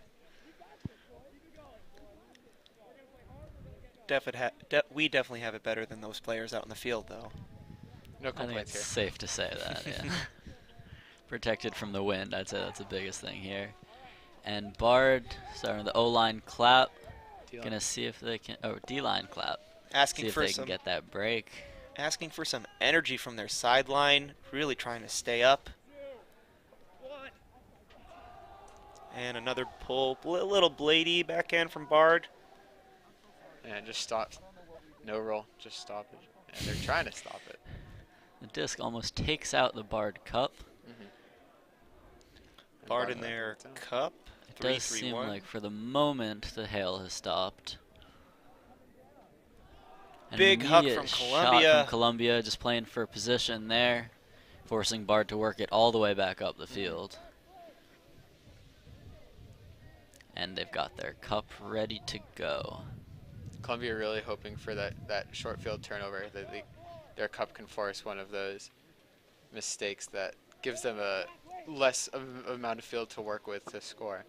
We definitely have it better than those players out in the field, though. No I think complaints it's here. safe to say that, yeah. Protected from the wind, I'd say that's the biggest thing here. And Bard starting the O-line clap. D-line. Gonna see if they can, D-line clap. Asking See if for they can some get that break. asking for some energy from their sideline, really trying to stay up. And another pull, little bladey backhand from Bard. And just stops. No roll, just stop it. And they're trying to stop it. The disc almost takes out the Bard cup. And Bard in back their to the cup. It does seem 3-3-1. like for the moment the hail has stopped. An Big huck immediate from shot Columbia. from Columbia, just playing for position there, forcing Bard to work it all the way back up the field. And they've got their cup ready to go. Columbia really hoping for that short field turnover, that their cup can force one of those mistakes that gives them a less amount of field to work with to score.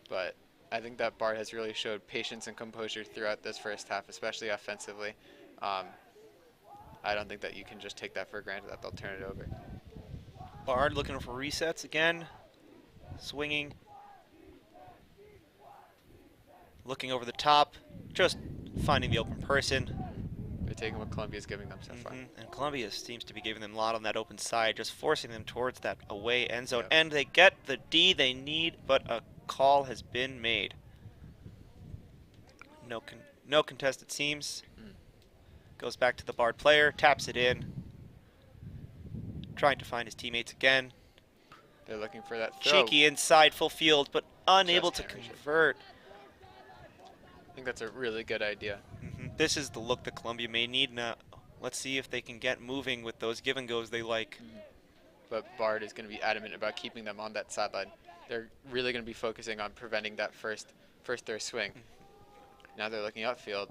But I think that Bard has really showed patience and composure throughout this first half, especially offensively. I don't think that you can just take that for granted that they'll turn it over. Bard looking for resets again. Swinging. Looking over the top. Just finding the open person. They're taking what Columbia's giving them so far. And Columbia seems to be giving them a lot on that open side, just forcing them towards that away end zone. Yep. And they get the D they need, but a call has been made. No contest, it seems. Goes back to the Bard player, taps it in. Trying to find his teammates again. They're looking for that throw. Cheeky inside, full field, but unable Just to hammers it. convert. I think that's a really good idea. This is the look that Columbia may need now. Let's see if they can get moving with those give and goes they like. But Bard is going to be adamant about keeping them on that sideline. They're really going to be focusing on preventing that first throw swing. Now they're looking upfield.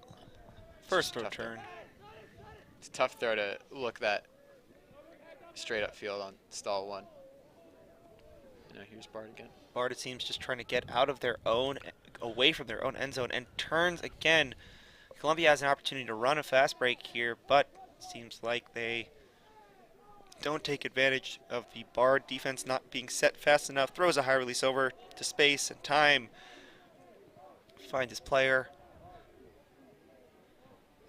First Tough return. It's a tough throw to look that straight upfield on stall one. Now here's Bard again. Bard, it seems, just trying to get out of their own, away from their own end zone, and turns again. Columbia has an opportunity to run a fast break here, but seems like they don't take advantage of the Bard defense not being set fast enough. Throws a high release over to space and time. Finds his player.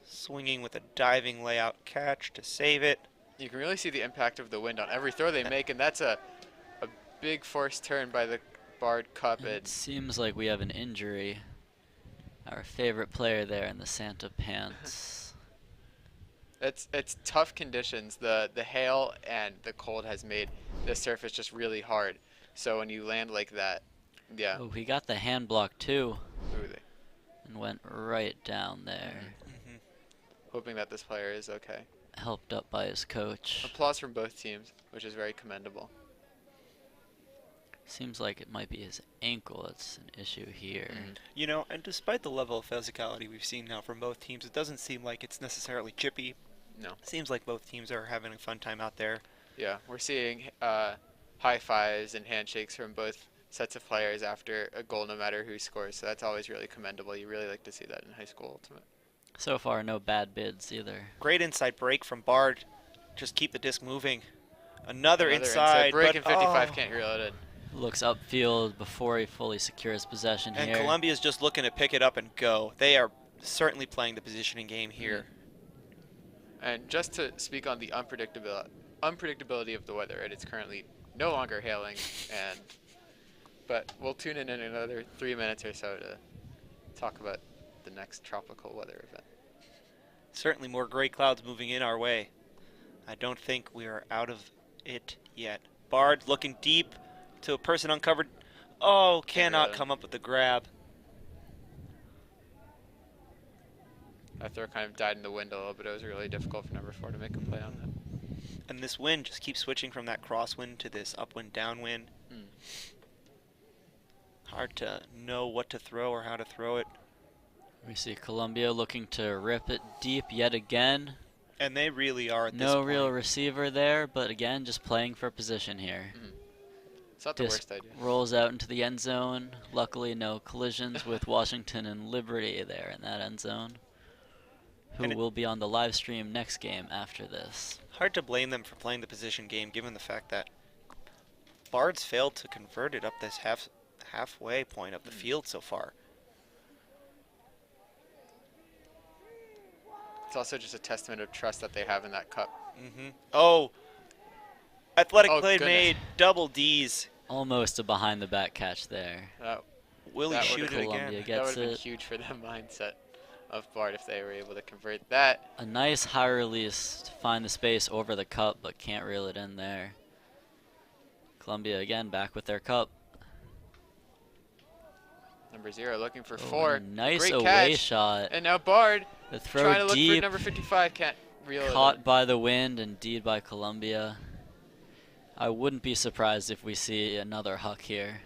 Swinging with a diving layout catch to save it. You can really see the impact of the wind on every throw they make, and that's a big forced turn by the Bard Cup. It seems like we have an injury. Our favorite player there in the Santa pants. It's tough conditions. The hail and the cold has made the surface just really hard. So when you land like that, yeah. Oh, he got the hand block too Ooh, and went right down there. hoping that this player is okay. Helped up by his coach. Applause from both teams, which is very commendable. Seems like it might be his ankle that's an issue here. You know, and despite the level of physicality we've seen now from both teams, it doesn't seem like it's necessarily chippy. No. Seems like both teams are having a fun time out there. Yeah, we're seeing high fives and handshakes from both sets of players after a goal, no matter who scores. So that's always really commendable. You really like to see that in high school ultimate. So far, no bad bids either. Great inside break from Bard. Just keep the disc moving. Another inside break but, and 55 oh. can't reel it in. Looks upfield before he fully secures possession And here. Columbia's just looking to pick it up and go. They are certainly playing the positioning game here. And just to speak on the unpredictability of the weather, it's currently no longer hailing, but we'll tune in another 3 minutes or so to Talk about the next tropical weather event. Certainly more gray clouds moving in our way. I don't think we are out of it yet. Bard looking deep to a person uncovered. Oh, cannot reel it. come up with the grab. That throw kind of died in the wind a little bit. It was really difficult for number 4 to make a play on that. And this wind just keeps switching from that crosswind to this upwind, downwind. Hard to know what to throw or how to throw it. We see Columbia looking to rip it deep yet again. And they really are at this No point. real receiver there, but again, just playing for position here. It's not the Disc worst idea. rolls out into the end zone. Luckily, no collisions with Washington and Liberty there in that end zone, who And it- will be on the live stream next game after this. Hard to blame them for playing the position game, given the fact that Bard's failed to convert it up this halfway point of the field so far. It's also just a testament of trust that they have in that cup. Oh, athletic Oh, play goodness. made, double D's. Almost a behind the back catch there. Will he That shoot would've it Columbia again? That gets would have been it. huge for the mindset of Bard if they were able to convert that. A nice high release to find the space over the cup, but can't reel it in there. Columbia again back with their cup. Number 0 looking for Oh, 4. nice Great away catch. shot. And now Bard The throw trying to look for deep, number 55. Can't reel it in. caught by the wind, indeed by Columbia. I wouldn't be surprised if we see another huck here.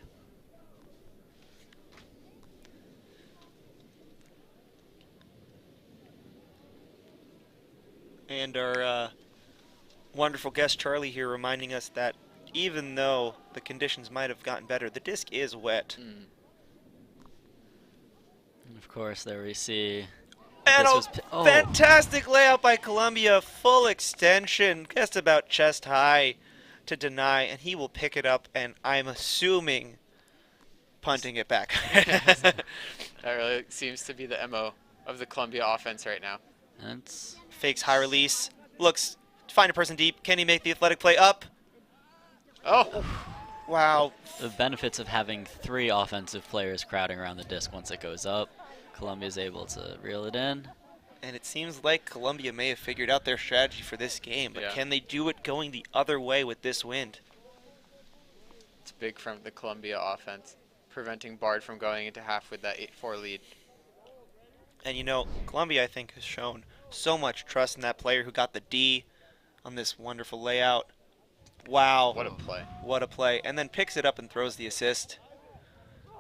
And our wonderful guest Charlie here reminding us that even though the conditions might have gotten better, the disc is wet. And of course, there we see. And this a was fantastic layout by Columbia, full extension, just about chest high to deny, and he will pick it up, and I'm assuming punting it back. That really seems to be the MO of the Columbia offense right now. That's Fakes high release, looks to find a person deep. Can he make the athletic play up? Oh, Wow. the benefits of having 3 offensive players crowding around the disc once it goes up. Columbia's able to reel it in. And it seems like Columbia may have figured out their strategy for this game, but Yeah. can they do it going the other way with this wind? it's big from the Columbia offense, preventing Bard from going into half with that 8-4 lead. And you know, Columbia, I think, has shown so much trust in that player who got the D on this wonderful layout. Wow. What a play. What a play. And then picks it up and throws the assist.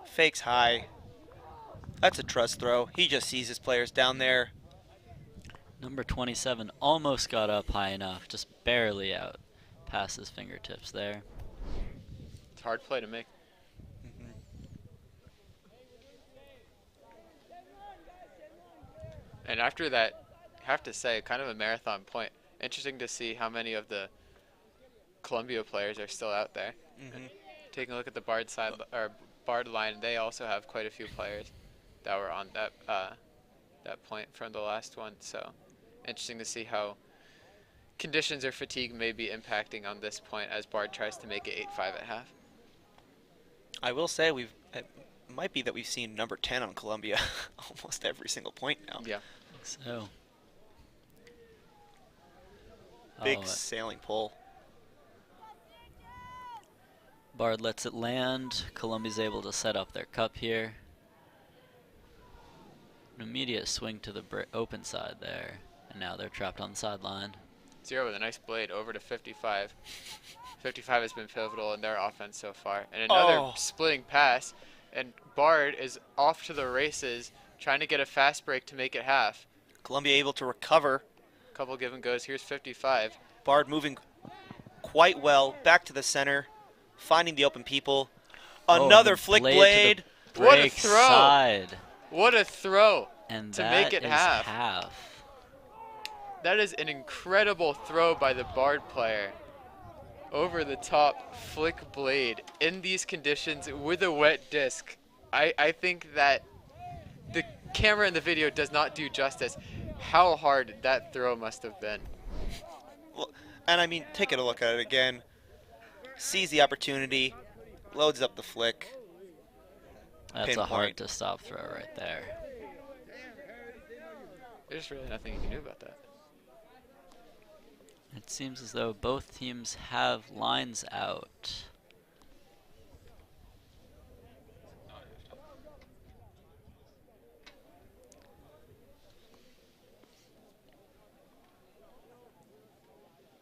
Fakes high. That's a trust throw. He just sees his players down there. Number 27 almost got up high enough, just barely out past his fingertips there. It's a hard play to make. And after that, I have to say, kind of a marathon point. Interesting to see how many of the Columbia players are still out there. Taking a look at the Bard side or Bard line, they also have quite a few players that were on that that point from the last one. So interesting to see how conditions or fatigue may be impacting on this point as Bard tries to make it 8-5 at half. I will say it might be that we've seen number 10 on Columbia almost every single point now. Yeah. So. Big Oh, sailing pole. Bard lets it land. Columbia's able to set up their cup here. An immediate swing to the open side there. And now they're trapped on the sideline. 0 with a nice blade over to 55. 55 has been pivotal in their offense so far. And another splitting pass. And Bard is off to the races, trying to get a fast break to make it half. Columbia able to recover. Couple give and goes. Here's 55. Bard moving quite well. Back to the center. Finding the open people. Another flick blade. To the What a break throw. side. What a throw And to that make it is half. That is an incredible throw by the Bard player. Over the top flick blade in these conditions with a wet disc. I think that the camera in the video does not do justice how hard that throw must have been. Well, and I mean, taking a look at it again. Sees the opportunity. Loads up the flick. That's a hard pinpoint. to stop throw right there. There's really nothing you can do about that. It seems as though both teams have lines out.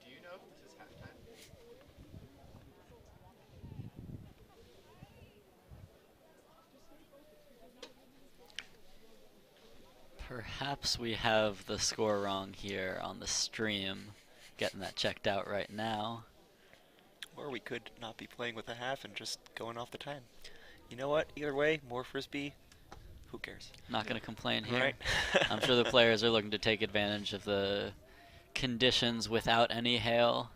Do you know if this is halftime? Perhaps we have the score wrong here on the stream. Getting that checked out right now. Or we could not be playing with a half and just going off the time. You know what? Either way, more frisbee. Who cares? Not going to complain here. Right? I'm sure the players are looking to take advantage of the conditions without any hail.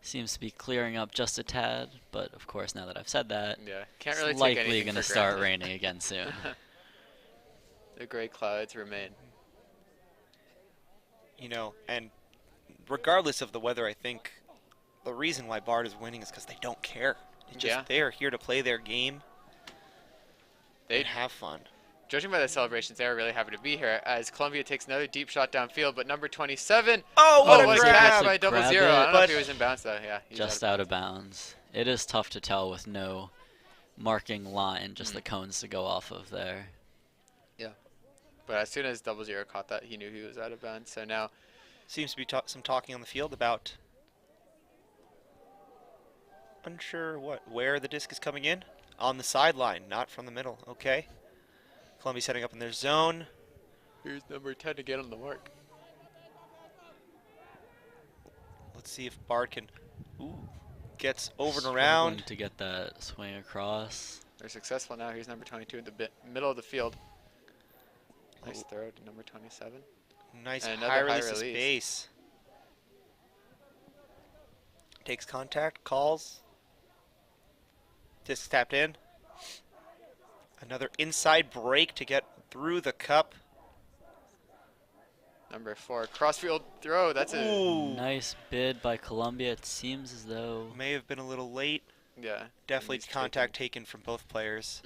Seems to be clearing up just a tad, but of course, now that I've said that, Yeah, can't really it's take likely anything going to for start granted. raining again soon. The gray clouds remain. You know, and regardless of the weather, I think the reason why Bard is winning is because they don't care. Yeah. They are here to play their game They, and have fun. judging by the celebrations, they are really happy to be here as Columbia takes another deep shot downfield, but number 27. Oh, what Oh, a what a grab. catch by Grab 00. it, I don't know but- if he was in bounds though. Yeah, he's Just out of bounds. It is tough to tell with no marking line, just the cones to go off of there. But as soon as 00 caught that, he knew he was out of bounds. So now, Seems to be some talking on the field about unsure where the disc is coming in. On the sideline, not from the middle. Okay. Columbia setting up in their zone. here's number 10 to get on the mark. Let's see if Bard can. Ooh, gets over and Struggling around. to get that swing across. They're successful now. Here's number 22 in the middle of the field. Nice throw to number 27. Nice And another high high release of release. space. Takes contact, calls. Disc tapped in. Another inside break to get through the cup. Number 4, crossfield throw. That's a Ooh, Nice bid by Columbia. It seems as though may have been a little late. yeah. Definitely He's contact taken from both players.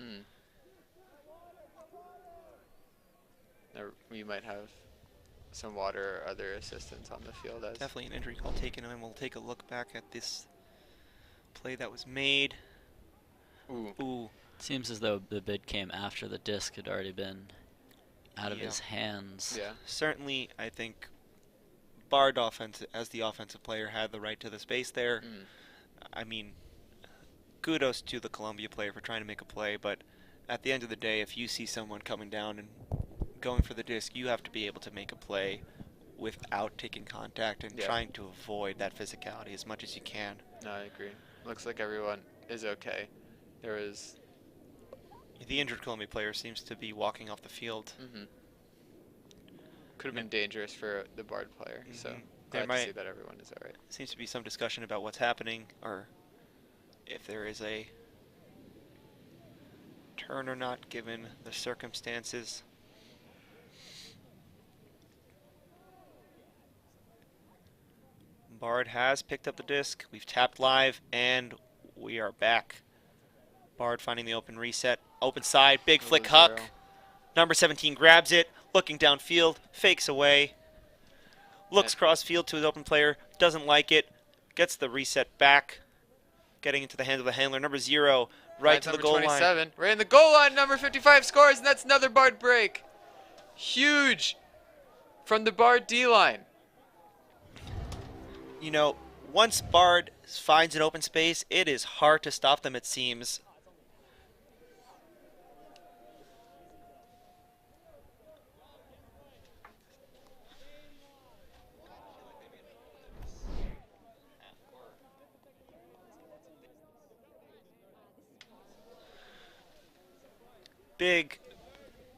There, we might have some water or other assistance on the field as Definitely an injury call taken, and we'll take a look back at this play that was made. Ooh. Ooh, it seems as though the bid came after the disc had already been out of Yeah. his hands. Yeah. certainly, I think Bard as the offensive player had the right to the space there. I mean, kudos to the Columbia player for trying to make a play, but at the end of the day, if you see someone coming down and going for the disc, you have to be able to make a play without taking contact and Yeah. trying to avoid that physicality as much as you can. No, I agree. Looks like everyone is okay. There was The injured Columbia player seems to be walking off the field. could have been dangerous for the Bard player. So Mhm. glad to might- see that everyone is all right. Seems to be some discussion about what's happening, or if there is a turn or not, given the circumstances. Bard has picked up the disc. We've tapped live, and we are back. Bard finding the open reset. Open side, big flick 0-0. huck. Number 17 grabs it, looking downfield, fakes away. Looks cross field to his open player, doesn't like it, gets the reset back, getting into the hands of the handler. Number 0, right Finds to the number goal line. 27. Right in the goal line. Number 55 scores, and that's another Bard break. Huge from the Bard D line. You know, once Bard finds an open space, it is hard to stop them, it seems.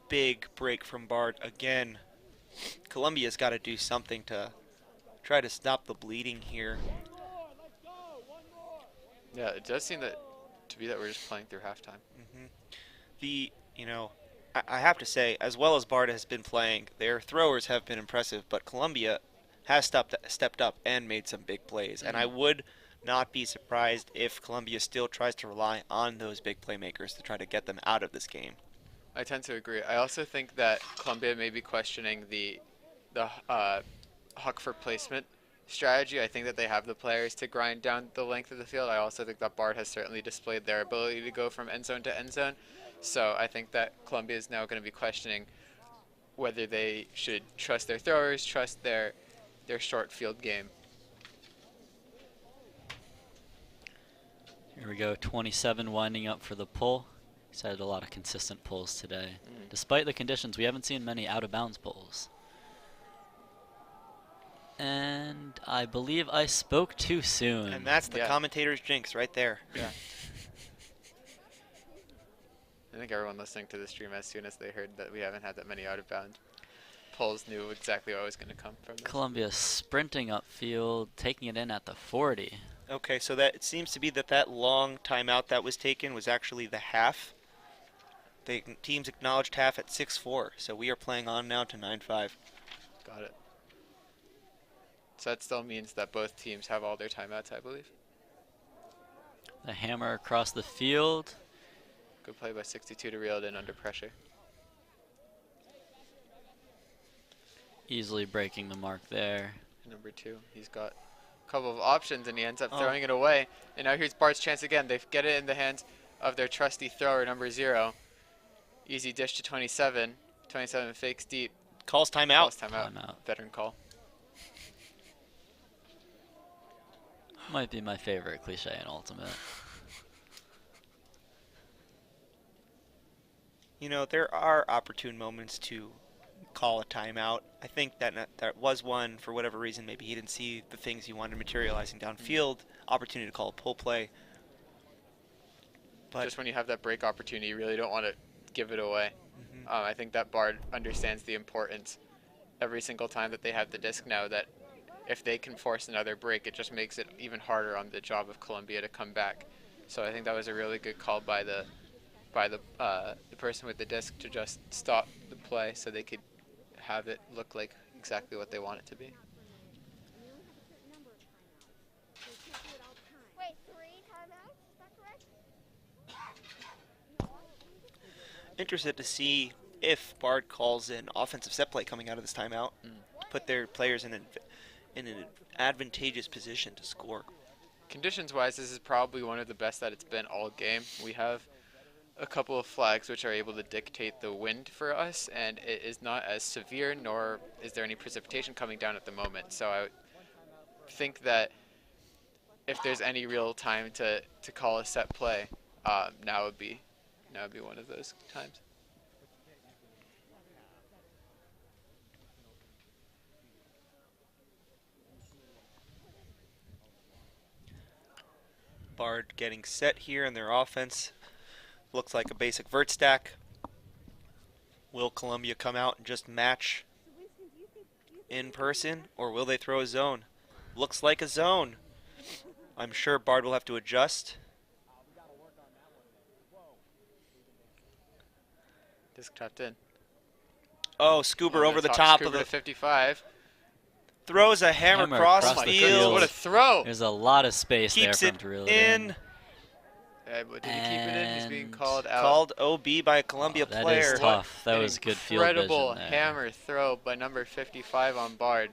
Big break from Bard again. Columbia's got to do something to try to stop the bleeding here. Yeah, it does seem to be that we're just playing through halftime. I have to say, as well as Bard has been playing, their throwers have been impressive, but Columbia has stepped up and made some big plays. And I would not be surprised if Columbia still tries to rely on those big playmakers to try to get them out of this game. I tend to agree. I also think that Columbia may be questioning the huck for placement strategy. I think that they have the players to grind down the length of the field. I also think that Bard has certainly displayed their ability to go from end zone to end zone. So I think that Columbia is now going to be questioning whether they should trust their throwers, trust their short field game. Here we go, 27 winding up for the pull. He's had a lot of consistent pulls today. Despite the conditions, we haven't seen many out-of-bounds pulls. And I believe I spoke too soon. And that's the Yeah. commentator's jinx right there. Yeah. I think everyone listening to the stream, as soon as they heard that we haven't had that many out-of-bounds pulls, knew exactly what was going to come from this. Columbia sprinting upfield, taking it in at the 40. Okay, so that it seems to be that long timeout that was taken was actually the half. The teams acknowledged half at 6-4, so we are playing on now to 9-5. Got it. So that still means that both teams have all their timeouts, I believe. The hammer across the field. Good play by 62 to reel it in under pressure. Easily breaking the mark there. Number 2, he's got a couple of options and he ends up Oh. throwing it away. And now here's Bart's chance again. They get it in the hands of their trusty thrower, number 0. Easy dish to 27. 27 fakes deep. Calls timeout. Calls timeout. Timeout. Veteran call. Might be my favorite cliche in Ultimate. You know, there are opportune moments to call a timeout. I think that was one, for whatever reason. Maybe he didn't see the things he wanted materializing downfield. Opportunity to call a pull play. But Just when you have that break opportunity, you really don't want to give it away. I think that Bard understands the importance every single time that they have the disc now, that if they can force another break, it just makes it even harder on the job of Columbia to come back. So I think that was a really good call by the person with the disc to just stop the play so they could have it look like exactly what they want it to be. Wait, 3 timeouts? Is that correct? interested to see if Bard calls an offensive set play coming out of this timeout to put their players in an advantageous position to score. Conditions-wise, this is probably one of the best that it's been all game. We have a couple of flags which are able to dictate the wind for us, and it is not as severe, nor is there any precipitation coming down at the moment. So I think that if there's any real time to call a set play, now would be one of those times. Bard getting set here in their offense. Looks like a basic vert stack. Will Columbia come out and just match in person, or will they throw a zone? Looks like a zone. I'm sure Bard will have to adjust. Disc tapped in. Oh, Scuba over the top of Scuba the... to 55. Throws a hammer Hammer across across the the field. field. What a throw! There's a lot of space Keeps there for him it to reel it in. But did he keep it in? He's being And called out. Called OB by a Columbia That player. is tough. That An was good field vision incredible there. hammer throw by number 55 on Bard.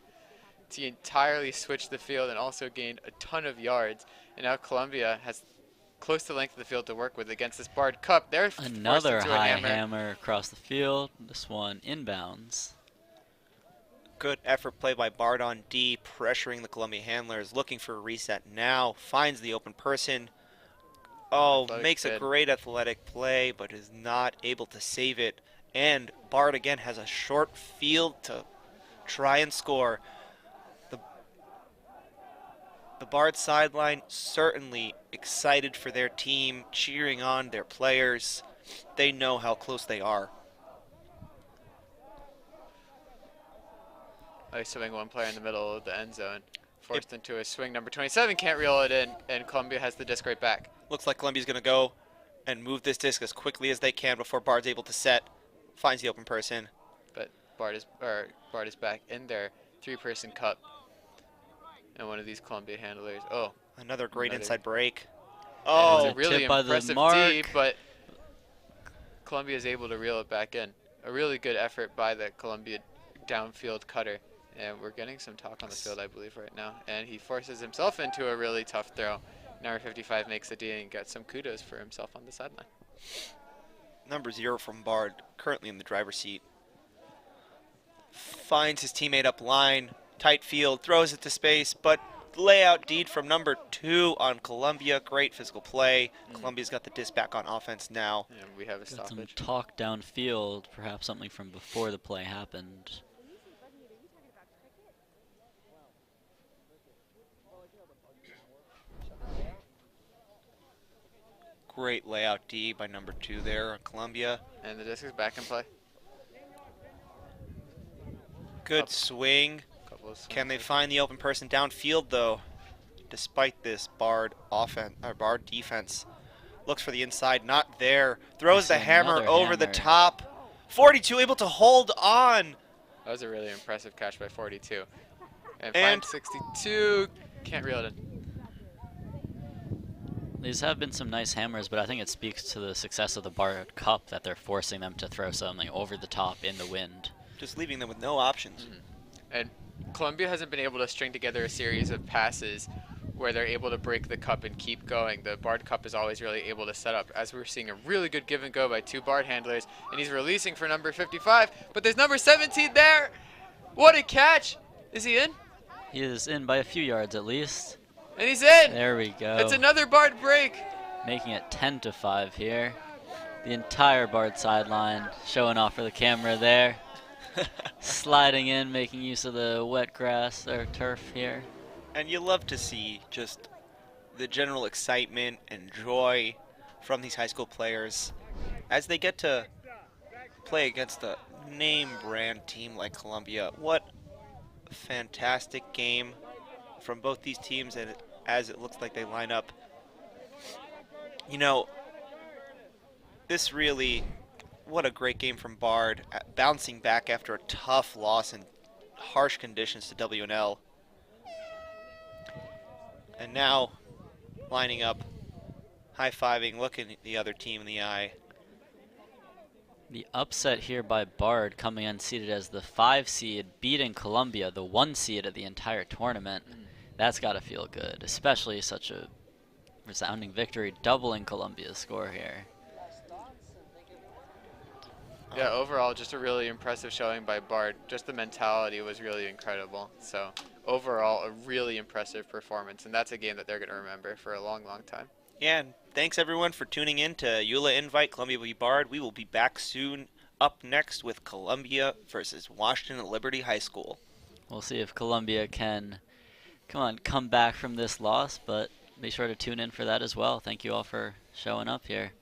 He entirely switched the field and also gained a ton of yards. And now Columbia has close to the length of the field to work with against this Bard Cup. They're forced Another into a high hammer. hammer across the field. This one inbounds. Good effort play by Bard on D, pressuring the Columbia handlers, looking for a reset now, finds the open person. Oh, Athletic makes a bid. great athletic play, but is not able to save it. And Bard again has a short field to try and score. The Bard sideline certainly excited for their team, cheering on their players. They know how close they are. Nice swing, one player in the middle of the end zone. Forced into a swing. Number 27 can't reel it in, and Columbia has the disc right back. Looks like Columbia's going to go and move this disc as quickly as they can before Bard's able to set. Finds the open person. But Bard is back in their three-person cup. And one of these Columbia handlers. Oh, Another great Another- inside break. and it's Oh, a really tip by the impressive D, mark. but Columbia is able to reel it back in. A really good effort by the Columbia downfield cutter. And we're getting some talk on the field, I believe, right now. And he forces himself into a really tough throw. Number 55 makes the D and gets some kudos for himself on the sideline. number 0 from Bard, currently in the driver's seat. Finds his teammate up line, tight field, throws it to space, but layout deed from number 2 on Columbia. Great physical play. Columbia's got the disc back on offense now. And we have a Got some stoppage. talk downfield, perhaps something from before the play happened. Great layout D by number 2 there on Columbia. And the disc is back in play. Good Up. swing. Couple of Can they swings find the open person downfield though? Despite this Bard offense or Bard defense. Looks for the inside, not there. Throws the Missing hammer another over the hammer. top. 42 able to hold on. That was a really impressive catch by 42. And, And- 562 can't reel it in. These have been some nice hammers, but I think it speaks to the success of the Bard Cup that they're forcing them to throw something over the top in the wind. Just leaving them with no options. And Columbia hasn't been able to string together a series of passes where they're able to break the cup and keep going. The Bard Cup is always really able to set up, as we're seeing a really good give and go by 2 Bard handlers, and he's releasing for number 55, but there's number 17 there. What a catch! Is he in? He is in by a few yards at least. And he's in! There we go. It's another Bard break. Making it 10-5 here. The entire Bard sideline showing off for the camera there. Sliding in, making use of the wet grass or turf here. And you love to see just the general excitement and joy from these high school players as they get to play against a name brand team like Columbia. What a fantastic game from both these teams, and as it looks like they line up. You know, this really, what a great game from Bard, bouncing back after a tough loss in harsh conditions to WNL. And now, lining up, high-fiving, looking at the other team in the eye. The upset here by Bard, coming unseeded as the 5 seed, beating Columbia, the 1 seed of the entire tournament. That's got to feel good, especially such a resounding victory, doubling Columbia's score here. Yeah, overall, just a really impressive showing by Bard. Just the mentality was really incredible. So, overall, a really impressive performance, and that's a game that they're going to remember for a long, long time. Yeah, and thanks everyone for tuning in to YULA Invite, Columbia v. Bard. We will be back soon, up next with Columbia versus Washington Liberty High School. We'll see if Columbia can, come back from this loss, but be sure to tune in for that as well. Thank you all for showing up here.